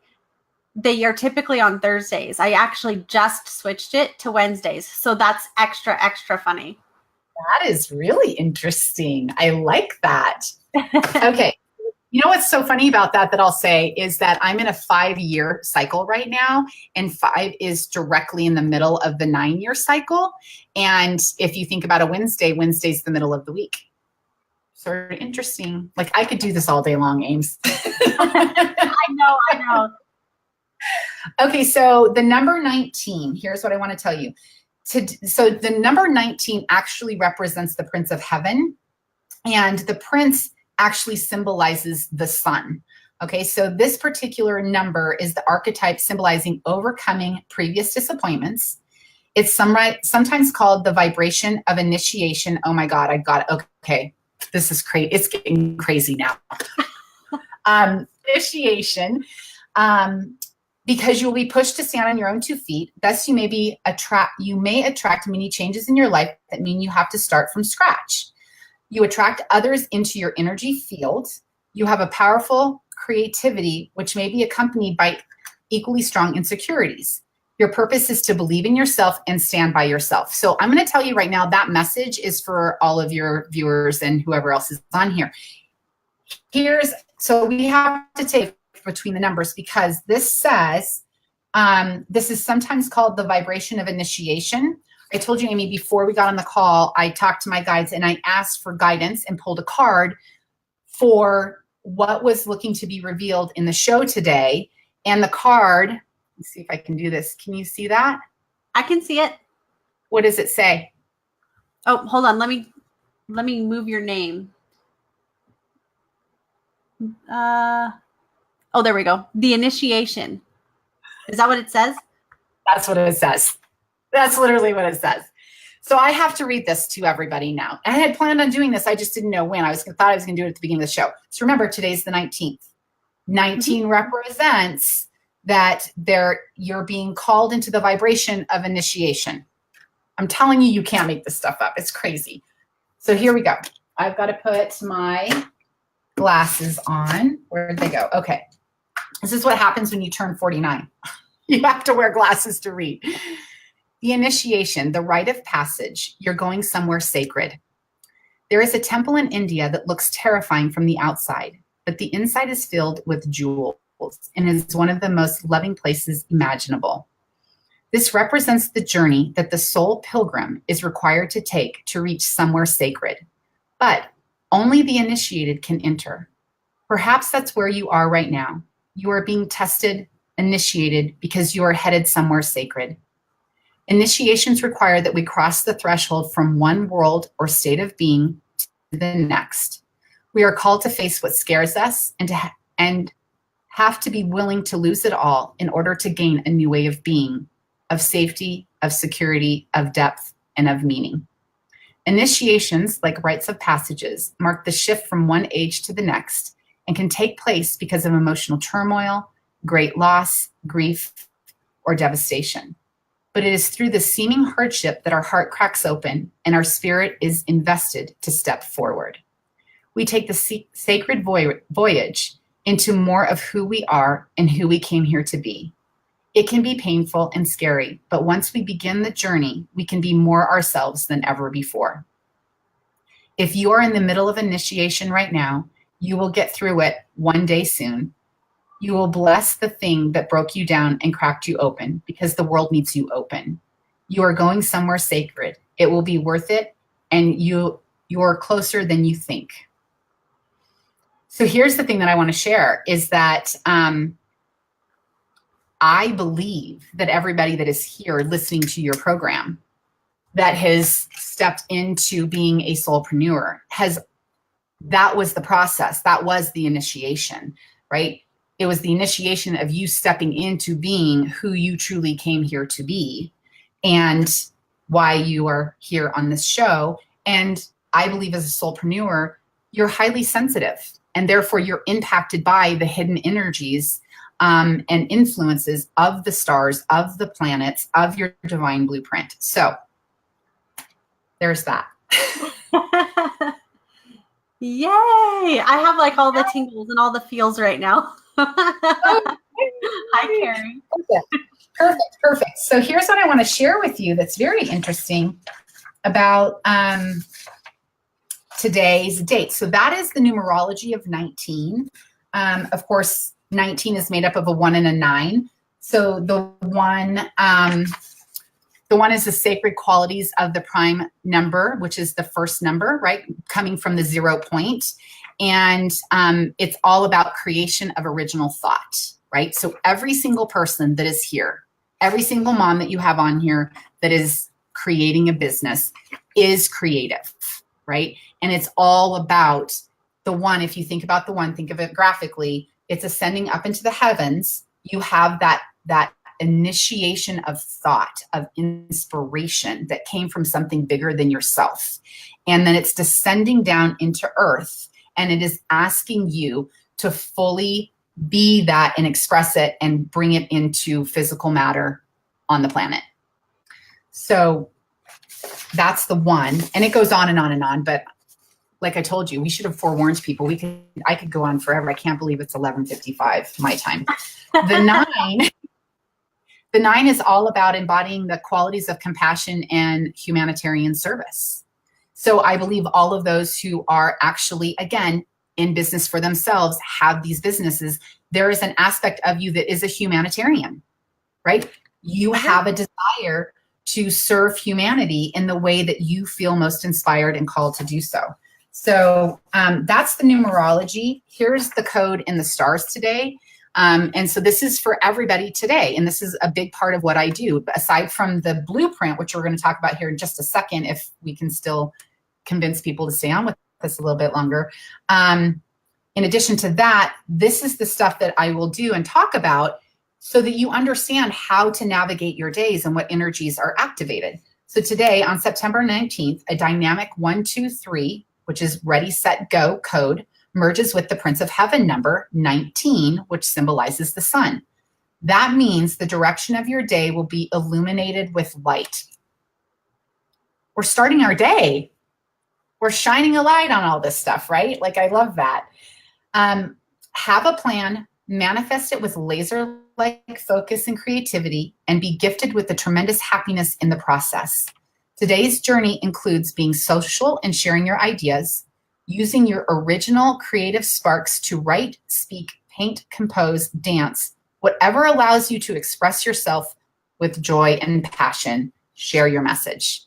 They are typically on Thursdays. I actually just switched it to Wednesdays. So that's extra, extra funny. That is really interesting. I like that. Okay. You know what's so funny about that I'll say is that I'm in a 5-year cycle right now, and 5 is directly in the middle of the 9-year cycle. And if you think about a Wednesday's the middle of the week. Sort of interesting. Like I could do this all day long, Ames. I know. Okay, so the number 19, here's what I want to tell you. So the number 19 actually represents the Prince of Heaven, and the Prince actually symbolizes the sun. Okay, so this particular number is the archetype symbolizing overcoming previous disappointments. It's sometimes called the vibration of initiation. Oh my God, I got it. Okay, this is crazy. It's getting crazy now. Initiation, because you'll be pushed to stand on your own 2 feet. Thus, you may attract many changes in your life that mean you have to start from scratch. You attract others into your energy field. You have a powerful creativity, which may be accompanied by equally strong insecurities. Your purpose is to believe in yourself and stand by yourself. So I'm going to tell you right now, that message is for all of your viewers and whoever else is on here. So we have to take between the numbers because this says, this is sometimes called the vibration of initiation. I told you, Amie, before we got on the call, I talked to my guides and I asked for guidance and pulled a card for what was looking to be revealed in the show today. And the card, let's see if I can do this. Can you see that? I can see it. What does it say? Oh, hold on. Let me move your name. Oh, there we go. The initiation. Is that what it says? That's what it says. That's literally what it says. So I have to read this to everybody now. I had planned on doing this. I just didn't know when. I thought I was going to do it at the beginning of the show. So remember, today's the 19th. 19 represents that you're being called into the vibration of initiation. I'm telling you, you can't make this stuff up. It's crazy. So here we go. I've got to put my glasses on. Where did they go? Okay. This is what happens when you turn 49. You have to wear glasses to read. The initiation, the rite of passage. You're going somewhere sacred. There is a temple in India that looks terrifying from the outside, but the inside is filled with jewels and is one of the most loving places imaginable. This represents the journey that the soul pilgrim is required to take to reach somewhere sacred, but only the initiated can enter. Perhaps that's where you are right now. You are being tested, initiated, because you are headed somewhere sacred. Initiations require that we cross the threshold from one world or state of being to the next. We are called to face what scares us and have to be willing to lose it all in order to gain a new way of being, of safety, of security, of depth, and of meaning. Initiations, like rites of passages, mark the shift from one age to the next and can take place because of emotional turmoil, great loss, grief, or devastation. But it is through the seeming hardship that our heart cracks open and our spirit is invested to step forward. We take the sacred voyage into more of who we are and who we came here to be. It can be painful and scary, but once we begin the journey, we can be more ourselves than ever before. If you are in the middle of initiation right now, you will get through it one day soon. You will bless the thing that broke you down and cracked you open, because the world needs you open. You are going somewhere sacred. It will be worth it, and you're closer than you think. So here's the thing that I want to share is that I believe that everybody that is here listening to your program that has stepped into being a soulpreneur that was the process. That was the initiation, right? It was the initiation of you stepping into being who you truly came here to be and why you are here on this show. And I believe as a soulpreneur, you're highly sensitive, and therefore you're impacted by the hidden energies and influences of the stars, of the planets, of your divine blueprint. So there's that. Yay! I have like all the tingles and all the feels right now. Hi, Carrie. Perfect. So here's what I want to share with you that's very interesting about today's date. So that is the numerology of 19. Of course, 19 is made up of a 1 and a 9. So the one is the sacred qualities of the prime number, which is the first number, right? Coming from the 0 point. And it's all about creation of original thought, right? So every single person that is here, every single mom that you have on here that is creating a business is creative, right? And it's all about the one. If you think about the one, think of it graphically, it's ascending up into the heavens. You have that initiation of thought, of inspiration that came from something bigger than yourself. And then it's descending down into earth, and it is asking you to fully be that and express it and bring it into physical matter on the planet. So that's the one. And it goes on and on and on. But like I told you, we should have forewarned people. I could go on forever. I can't believe it's 11:55 my time. The 9 is all about embodying the qualities of compassion and humanitarian service. So I believe all of those who are actually, again, in business for themselves, have these businesses. There is an aspect of you that is a humanitarian, right? You have a desire to serve humanity in the way that you feel most inspired and called to do so. So that's the numerology. Here's the code in the stars today. And so this is for everybody today. And this is a big part of what I do. Aside from the blueprint, which we're going to talk about here in just a second, if we can still convince people to stay on with us a little bit longer. In addition to that, this is the stuff that I will do and talk about so that you understand how to navigate your days and what energies are activated. So today on September 19th, a dynamic 1, 2, 3, which is ready, set, go code, merges with the Prince of Heaven number 19, which symbolizes the sun. That means the direction of your day will be illuminated with light. We're starting our day. We're shining a light on all this stuff, right? Like, I love that. Have a plan, manifest it with laser-like focus and creativity, and be gifted with the tremendous happiness in the process. Today's journey includes being social and sharing your ideas, using your original creative sparks to write, speak, paint, compose, dance, whatever allows you to express yourself with joy and passion. Share your message.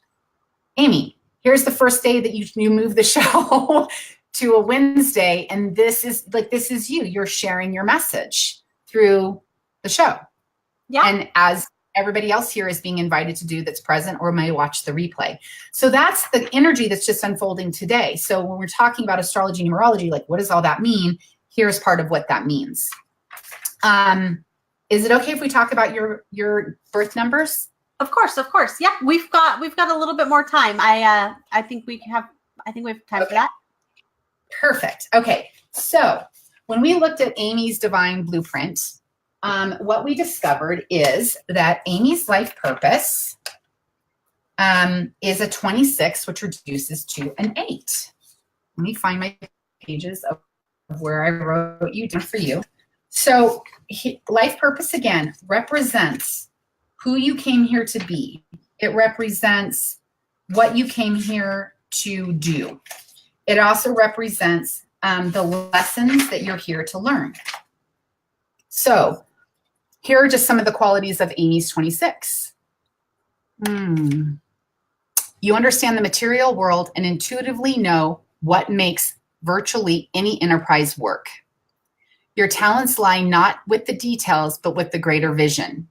Amie, here's the first day that you move the show to a Wednesday, and this is you. You're sharing your message through the show. Yeah. And as everybody else here is being invited to do that's present or may watch the replay. So that's the energy that's just unfolding today. So when we're talking about astrology, numerology, like what does all that mean? Here's part of what that means. Is it okay if we talk about your birth numbers? Of course. Yeah, we've got a little bit more time. I think we have time for that. Perfect. Okay. So when we looked at Amie's divine blueprint, what we discovered is that Amie's life purpose is a 26, which reduces to an 8. Let me find my pages. where I wrote you down for you. So life purpose, again, represents who you came here to be. It represents what you came here to do. It also represents the lessons that you're here to learn. So here are just some of the qualities of Amie's 26. You understand the material world and intuitively know what makes virtually any enterprise work. Your talents lie not with the details, but with the greater vision.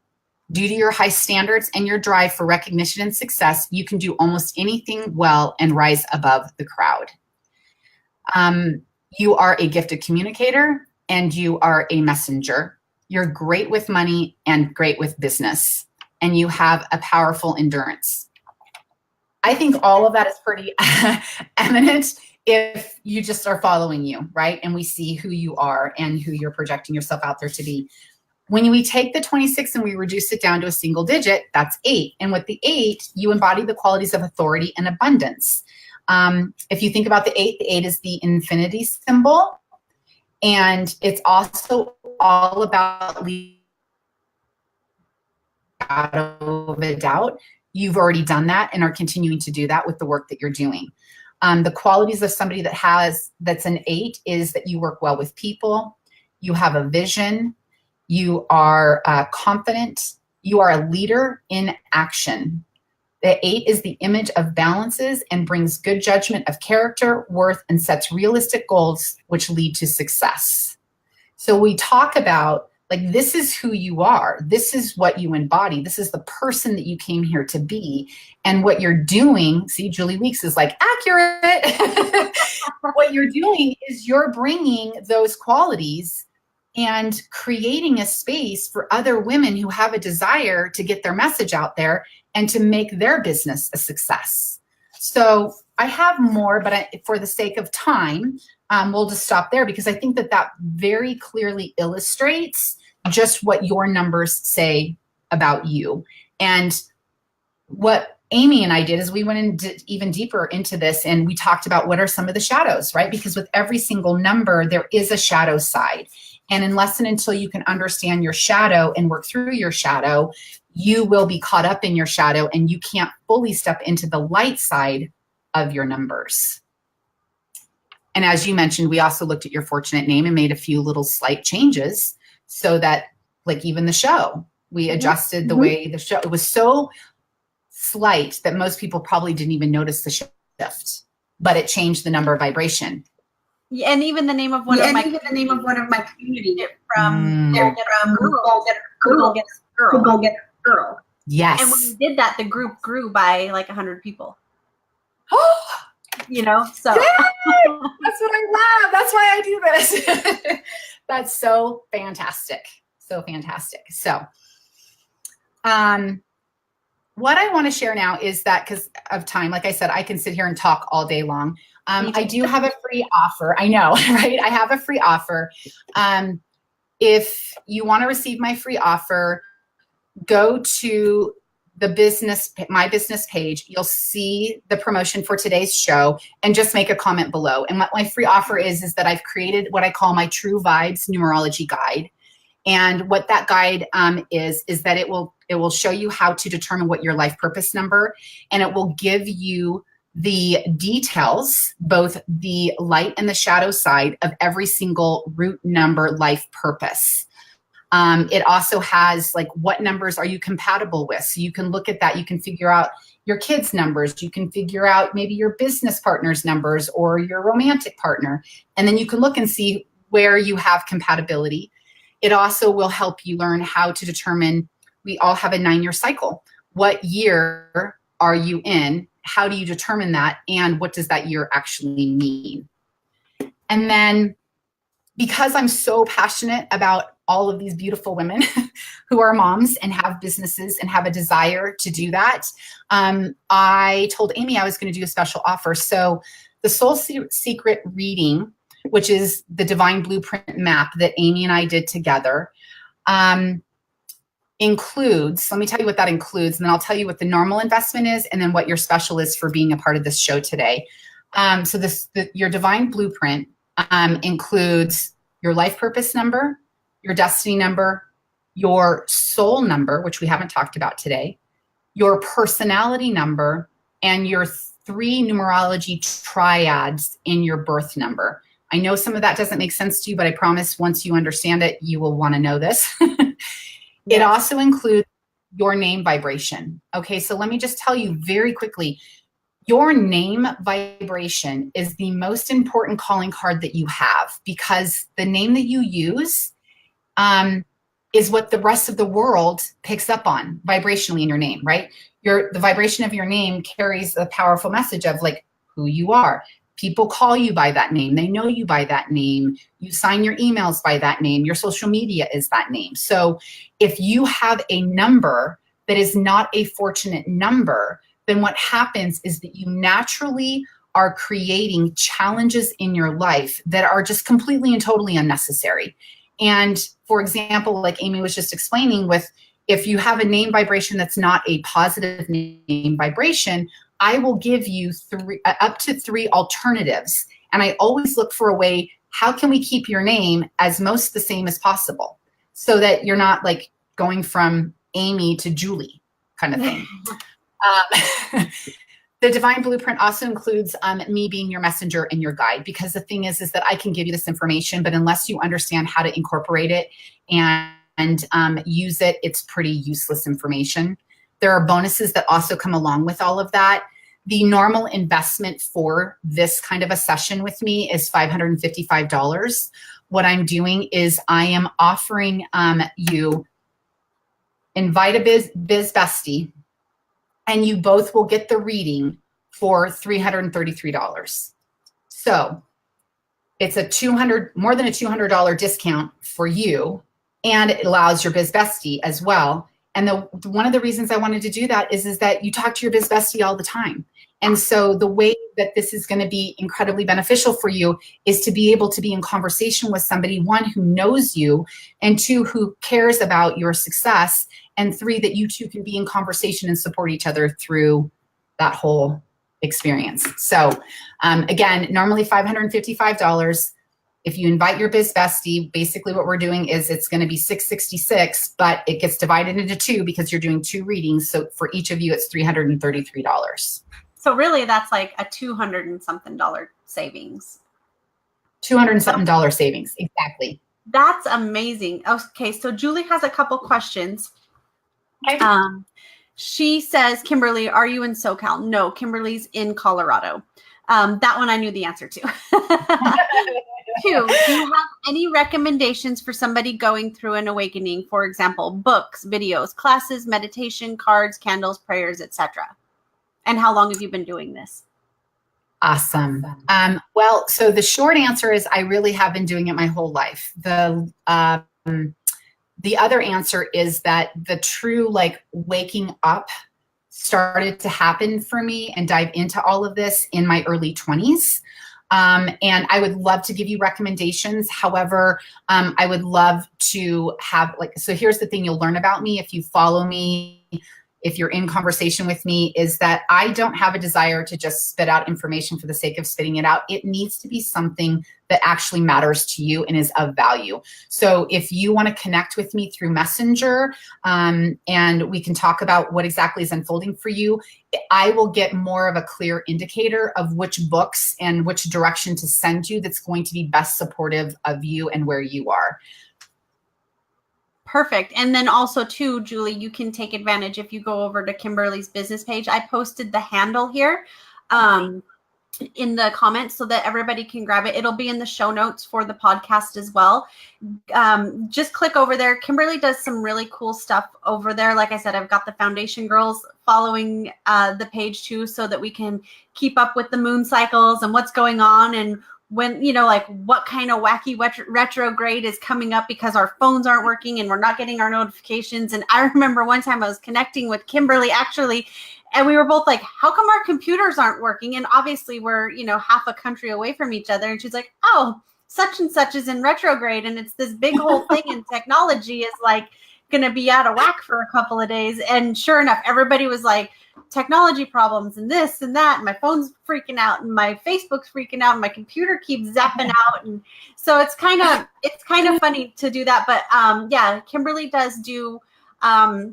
Due to your high standards and your drive for recognition and success, you can do almost anything well and rise above the crowd. You are a gifted communicator and you are a messenger. You're great with money and great with business, and you have a powerful endurance. I think all of that is pretty eminent if you just are following you, right? And we see who you are and who you're projecting yourself out there to be. When we take the 26 and we reduce it down to a single digit, that's 8. And with the 8, you embody the qualities of authority and abundance. If you think about the 8 is the infinity symbol. And it's also all about leaving out of a doubt. You've already done that and are continuing to do that with the work that you're doing. The qualities of somebody that's an 8 is that you work well with people. You have a vision. You are confident. You are a leader in action. The 8 is the image of balances and brings good judgment of character, worth, and sets realistic goals which lead to success. So we talk about, like, this is who you are. This is what you embody. This is the person that you came here to be. And what you're doing, see, Julie Weeks is like, accurate. What you're doing is you're bringing those qualities and creating a space for other women who have a desire to get their message out there and to make their business a success. So I have more, but for the sake of time, we'll just stop there, because I think that very clearly illustrates just what your numbers say about you. And what Amie and I did is we went in even deeper into this, and we talked about what are some of the shadows, right? Because with every single number, there is a shadow side. And unless and until you can understand your shadow and work through your shadow, you will be caught up in your shadow and you can't fully step into the light side of your numbers. And as you mentioned, we also looked at your fortunate name and made a few little slight changes so that, like, even the show, we adjusted the way the show, it was so slight that most people probably didn't even notice the shift, but it changed the number vibration. Yeah, and even the name of one of my community from Google Gets Girl. Yes. And when we did that, the group grew by like 100 people. You know, so Yay! That's what I love. That's why I do this. That's so fantastic. So fantastic. So, what I want to share now is that, because of time, like I said, I can sit here and talk all day long. I do have a free offer. I know, right? I have a free offer. If you want to receive my free offer, go to my business page. You'll see the promotion for today's show, and just make a comment below. And what my free offer is that I've created what I call my True Vibes numerology guide. And what that guide is that it will show you how to determine what your life purpose number, and it will give you the details, both the light and the shadow side of every single root number life purpose. It also has, like, what numbers are you compatible with? So you can look at that. You can figure out your kids' numbers. You can figure out maybe your business partner's numbers or your romantic partner. And then you can look and see where you have compatibility. It also will help you learn how to determine, we all have a 9-year cycle. What year are you in? How do you determine that? And what does that year actually mean? And then, because I'm so passionate about all of these beautiful women who are moms and have businesses and have a desire to do that, I told Amie I was going to do a special offer. So the Soul Secret reading, which is the divine blueprint map that Amie and I did together, includes, let me tell you what that includes, and then I'll tell you what the normal investment is, and then what your special is for being a part of this show today. So your divine blueprint includes your life purpose number, your destiny number, your soul number, which we haven't talked about today, your personality number, and your 3 numerology triads in your birth number. I know some of that doesn't make sense to you, but I promise once you understand it, you will want to know this. It also includes your name vibration. Okay, so let me just tell you very quickly, your name vibration is the most important calling card that you have, because the name that you use is what the rest of the world picks up on vibrationally in your name, right? The vibration of your name carries a powerful message of like who you are. People call you by that name. They know you by that name. You sign your emails by that name. Your social media is that name. So if you have a number that is not a fortunate number, then what happens is that you naturally are creating challenges in your life that are just completely and totally unnecessary. And for example, like Amie was just explaining, with if you have a name vibration that's not a positive name vibration, I will give you up to 3 alternatives. And I always look for a way, how can we keep your name as most the same as possible, so that you're not like going from Amie to Julie kind of thing. The divine blueprint also includes me being your messenger and your guide, because the thing is that I can give you this information, but unless you understand how to incorporate it and use it, it's pretty useless information. There are bonuses that also come along with all of that. The normal investment for this kind of a session with me is $555. What I'm doing is I am offering you invite a biz bestie, and you both will get the reading for $333. So it's more than a $200 discount for you, and it allows your biz bestie as well. And one of the reasons I wanted to do that is that you talk to your biz bestie all the time. And so the way that this is going to be incredibly beneficial for you is to be able to be in conversation with somebody, 1, who knows you, and 2, who cares about your success, and 3, that you two can be in conversation and support each other through that whole experience. So again, normally $555. If you invite your biz bestie, basically what we're doing is it's going to be $666, but it gets divided into 2 because you're doing 2 readings. So for each of you, it's $333. So really that's like a $200 and something savings. $200 and something savings. Exactly. That's amazing. Okay. So Julie has a couple questions. Okay. She says, Kimberly, are you in SoCal? No, Kimberly's in Colorado. That one I knew the answer to. 2, do you have any recommendations for somebody going through an awakening? For example, books, videos, classes, meditation, cards, candles, prayers, etc. And how long have you been doing this? Awesome. Well, so the short answer is I really have been doing it my whole life. The other answer is that the true like waking up started to happen for me and dive into all of this in my early 20s. And I would love to give you recommendations. However, I would love to have so here's the thing you'll learn about me if you follow me, if you're in conversation with me, is that I don't have a desire to just spit out information for the sake of spitting it out. It needs to be something that actually matters to you and is of value. So if you want to connect with me through Messenger, and we can talk about what exactly is unfolding for you, I will get more of a clear indicator of which books and which direction to send you that's going to be best supportive of you and where you are. Perfect. And then also too, Julie, you can take advantage if you go over to Kimberly's business page. I posted the handle here in the comments so that everybody can grab it. It'll be in the show notes for the podcast as well. Just click over there. Kimberly does some really cool stuff over there. Like I said, I've got the Foundation Girls following the page too, so that we can keep up with the moon cycles and what's going on, and when, like what kind of wacky retrograde is coming up because our phones aren't working and we're not getting our notifications. And I remember one time I was connecting with Kimberly actually, and we were both like, how come our computers aren't working? And obviously we're, half a country away from each other. And she's like, oh, such and such is in retrograde. And it's this big whole thing in technology is like going to be out of whack for a couple of days. And sure enough, everybody was like, technology problems and this and that, and my phone's freaking out and my Facebook's freaking out and my computer keeps zapping out. And so it's kind of funny to do that. But yeah, Kimberly does do, I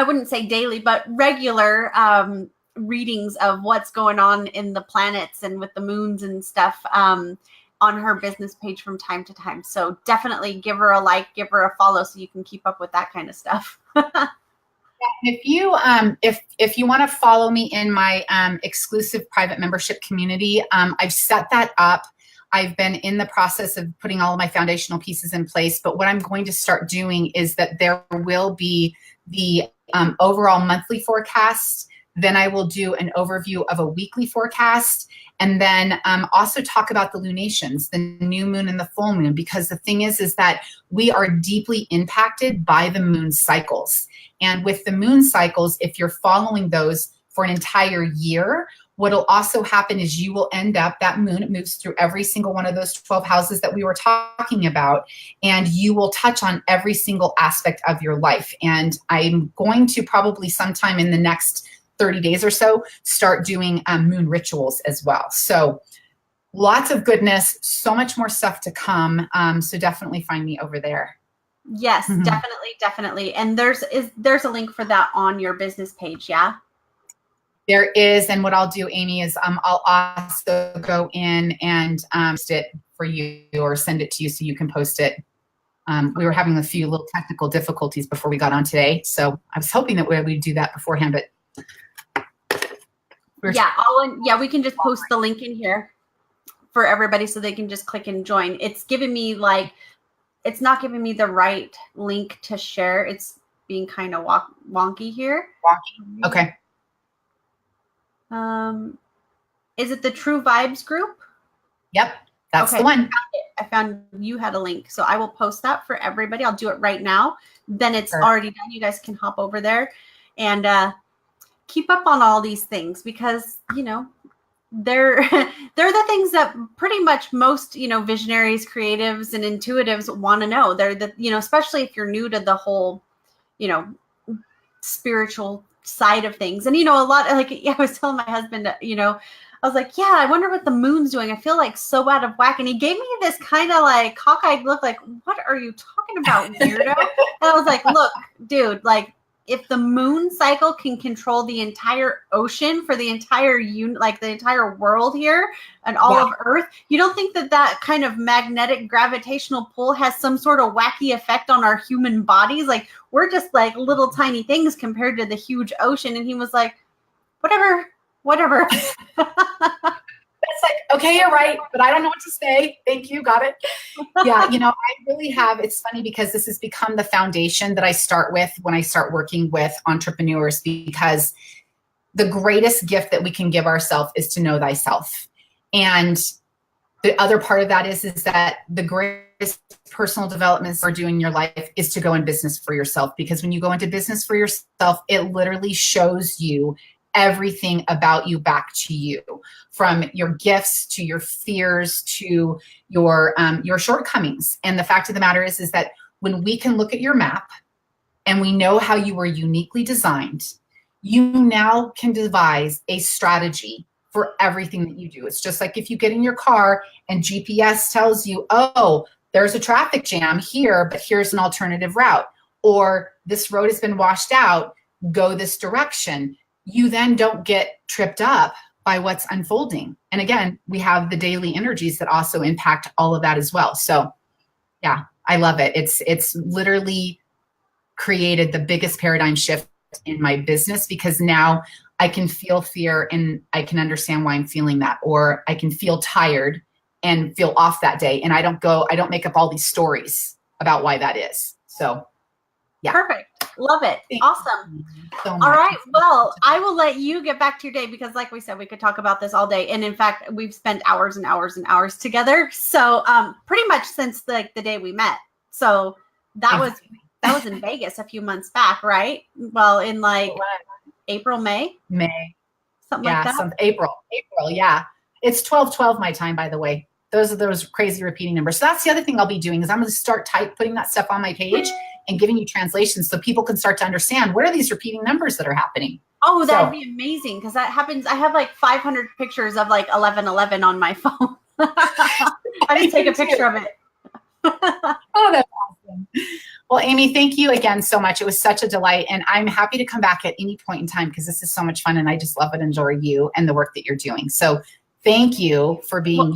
wouldn't say daily, but regular readings of what's going on in the planets and with the moons and stuff on her business page from time to time. So definitely give her a like, give her a follow so you can keep up with that kind of stuff. If you want to follow me in my exclusive private membership community, I've set that up. I've been in the process of putting all of my foundational pieces in place. But what I'm going to start doing is that there will be the overall monthly forecast. Then I will do an overview of a weekly forecast, and then also talk about the lunations, the new moon and the full moon, because the thing is that we are deeply impacted by the moon cycles. And with the moon cycles, if you're following those for an entire year, what'll also happen is you will end up, that moon, it moves through every single one of those 12 houses that we were talking about, and you will touch on every single aspect of your life. And I'm going to probably sometime in the next 30 days or so start doing moon rituals as well. So lots of goodness, so much more stuff to come. So definitely find me over there. Yes, definitely. And there's a link for that on your business page, yeah? There is, and what I'll do, Amie, is I'll also go in and post it for you or send it to you so you can post it. We were having a few little technical difficulties before we got on today, so I was hoping that we'd do that beforehand, but we can just post the link in here for everybody so they can just click and join. It's giving me it's not giving me the right link to share. It's being kind of wonky here. Wonky. Okay. Is it the True Vibes group? Yep, that's the one. I found you had a link, so I will post that for everybody. I'll do it right now. Then it's already done. You guys can hop over there and keep up on all these things, because they're the things that pretty much most visionaries, creatives, and intuitives want to know. They're the especially if you're new to the whole spiritual side of things. And a lot, I was telling my husband, I was like, yeah, I wonder what the moon's doing. I feel like so out of whack. And he gave me this kind of like cockeyed look, like, what are you talking about, weirdo? And I was like, look, dude, like, if the moon cycle can control the entire ocean for the entire the entire world here and all of Earth, you don't think that kind of magnetic gravitational pull has some sort of wacky effect on our human bodies? Like, we're just like little tiny things compared to the huge ocean. And he was like, whatever. It's like, okay, you're right, but I don't know what to say. Thank you. Got it. Yeah. I really have, it's funny because this has become the foundation that I start with when I start working with entrepreneurs, because the greatest gift that we can give ourselves is to know thyself. And the other part of that is that the greatest personal developments are doing in your life is to go in business for yourself. Because when you go into business for yourself, it literally shows you everything about you back to you, from your gifts to your fears to your shortcomings. And the fact of the matter is that when we can look at your map and we know how you were uniquely designed, you now can devise a strategy for everything that you do. It's just like if you get in your car and GPS tells you, oh, there's a traffic jam here, but here's an alternative route, or this road has been washed out, go this direction. You then don't get tripped up by what's unfolding. And again, we have the daily energies that also impact all of that as well. So yeah, I love it. It's literally created the biggest paradigm shift in my business, because now I can feel fear and I can understand why I'm feeling that, or I can feel tired and feel off that day. And I don't make up all these stories about why that is. So yeah. Perfect. Love it. Awesome. So all right. Well, I will let you get back to your day, because like we said, we could talk about this all day. And in fact, we've spent hours and hours and hours together. So pretty much since the day we met. So that was in Vegas a few months back, right? Well, in like April, May, something like that. April. Yeah. It's 12/12 my time, by the way. Those are those crazy repeating numbers. So that's the other thing I'll be doing is I'm going to start putting that stuff on my page. and giving you translations so people can start to understand what are these repeating numbers that are happening. Oh, that'd be amazing, because that happens. I have like 500 pictures of like 1111 on my phone. I just take a picture of it. Oh, that's awesome. Well, Amie, thank you again so much. It was such a delight. And I'm happy to come back at any point in time because this is so much fun. And I just love and enjoy you and the work that you're doing. So thank you for being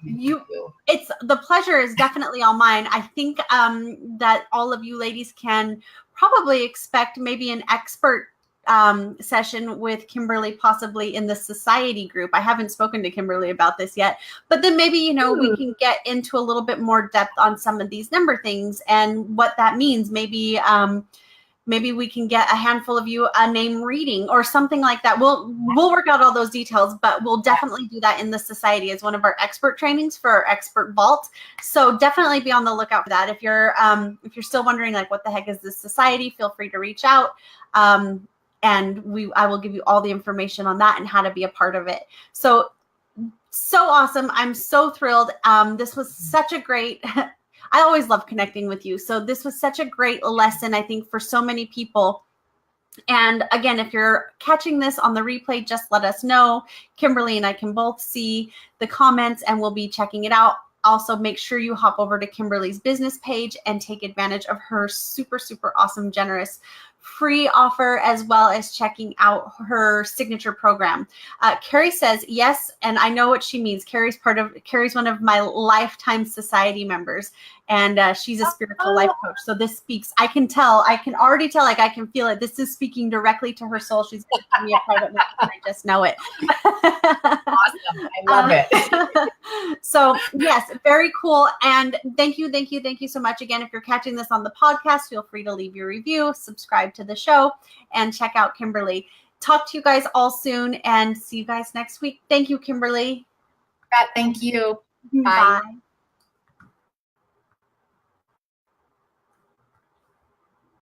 you. It's the pleasure is definitely all mine. I think that all of you ladies can probably expect maybe an expert session with Kimberly, possibly in the society group. I haven't spoken to Kimberly about this yet, but then maybe, you know, we can get into a little bit more depth on some of these number things and what that means. Maybe, maybe we can get a handful of you a name reading or something like that. We'll work out all those details, but we'll definitely do that in the society as one of our expert trainings for our expert vault. So definitely be on the lookout for that. If you're still wondering like, what the heck is this society, feel free to reach out. And I will give you all the information on that and how to be a part of it. So awesome. I'm so thrilled. This was such a great, I always love connecting with you. So this was such a great lesson, I think, for so many people. And again, if you're catching this on the replay, just let us know. Kimberly and I can both see the comments and we'll be checking it out. Also, make sure you hop over to Kimberly's business page and take advantage of her super, super awesome, generous free offer, as well as checking out her signature program. Carrie says, yes, and I know what she means. Carrie's one of my lifetime society members, and she's a spiritual life coach. So this speaks, I can already tell, like I can feel it. This is speaking directly to her soul. She's going to give me a private message. I just know it. Awesome. I love it. So yes, very cool. And thank you so much. Again, if you're catching this on the podcast, feel free to leave your review, subscribe to the show, and check out Kimberly. Talk to you guys all soon and see you guys next week. Thank you, Kimberly. Thank you. Bye. Bye.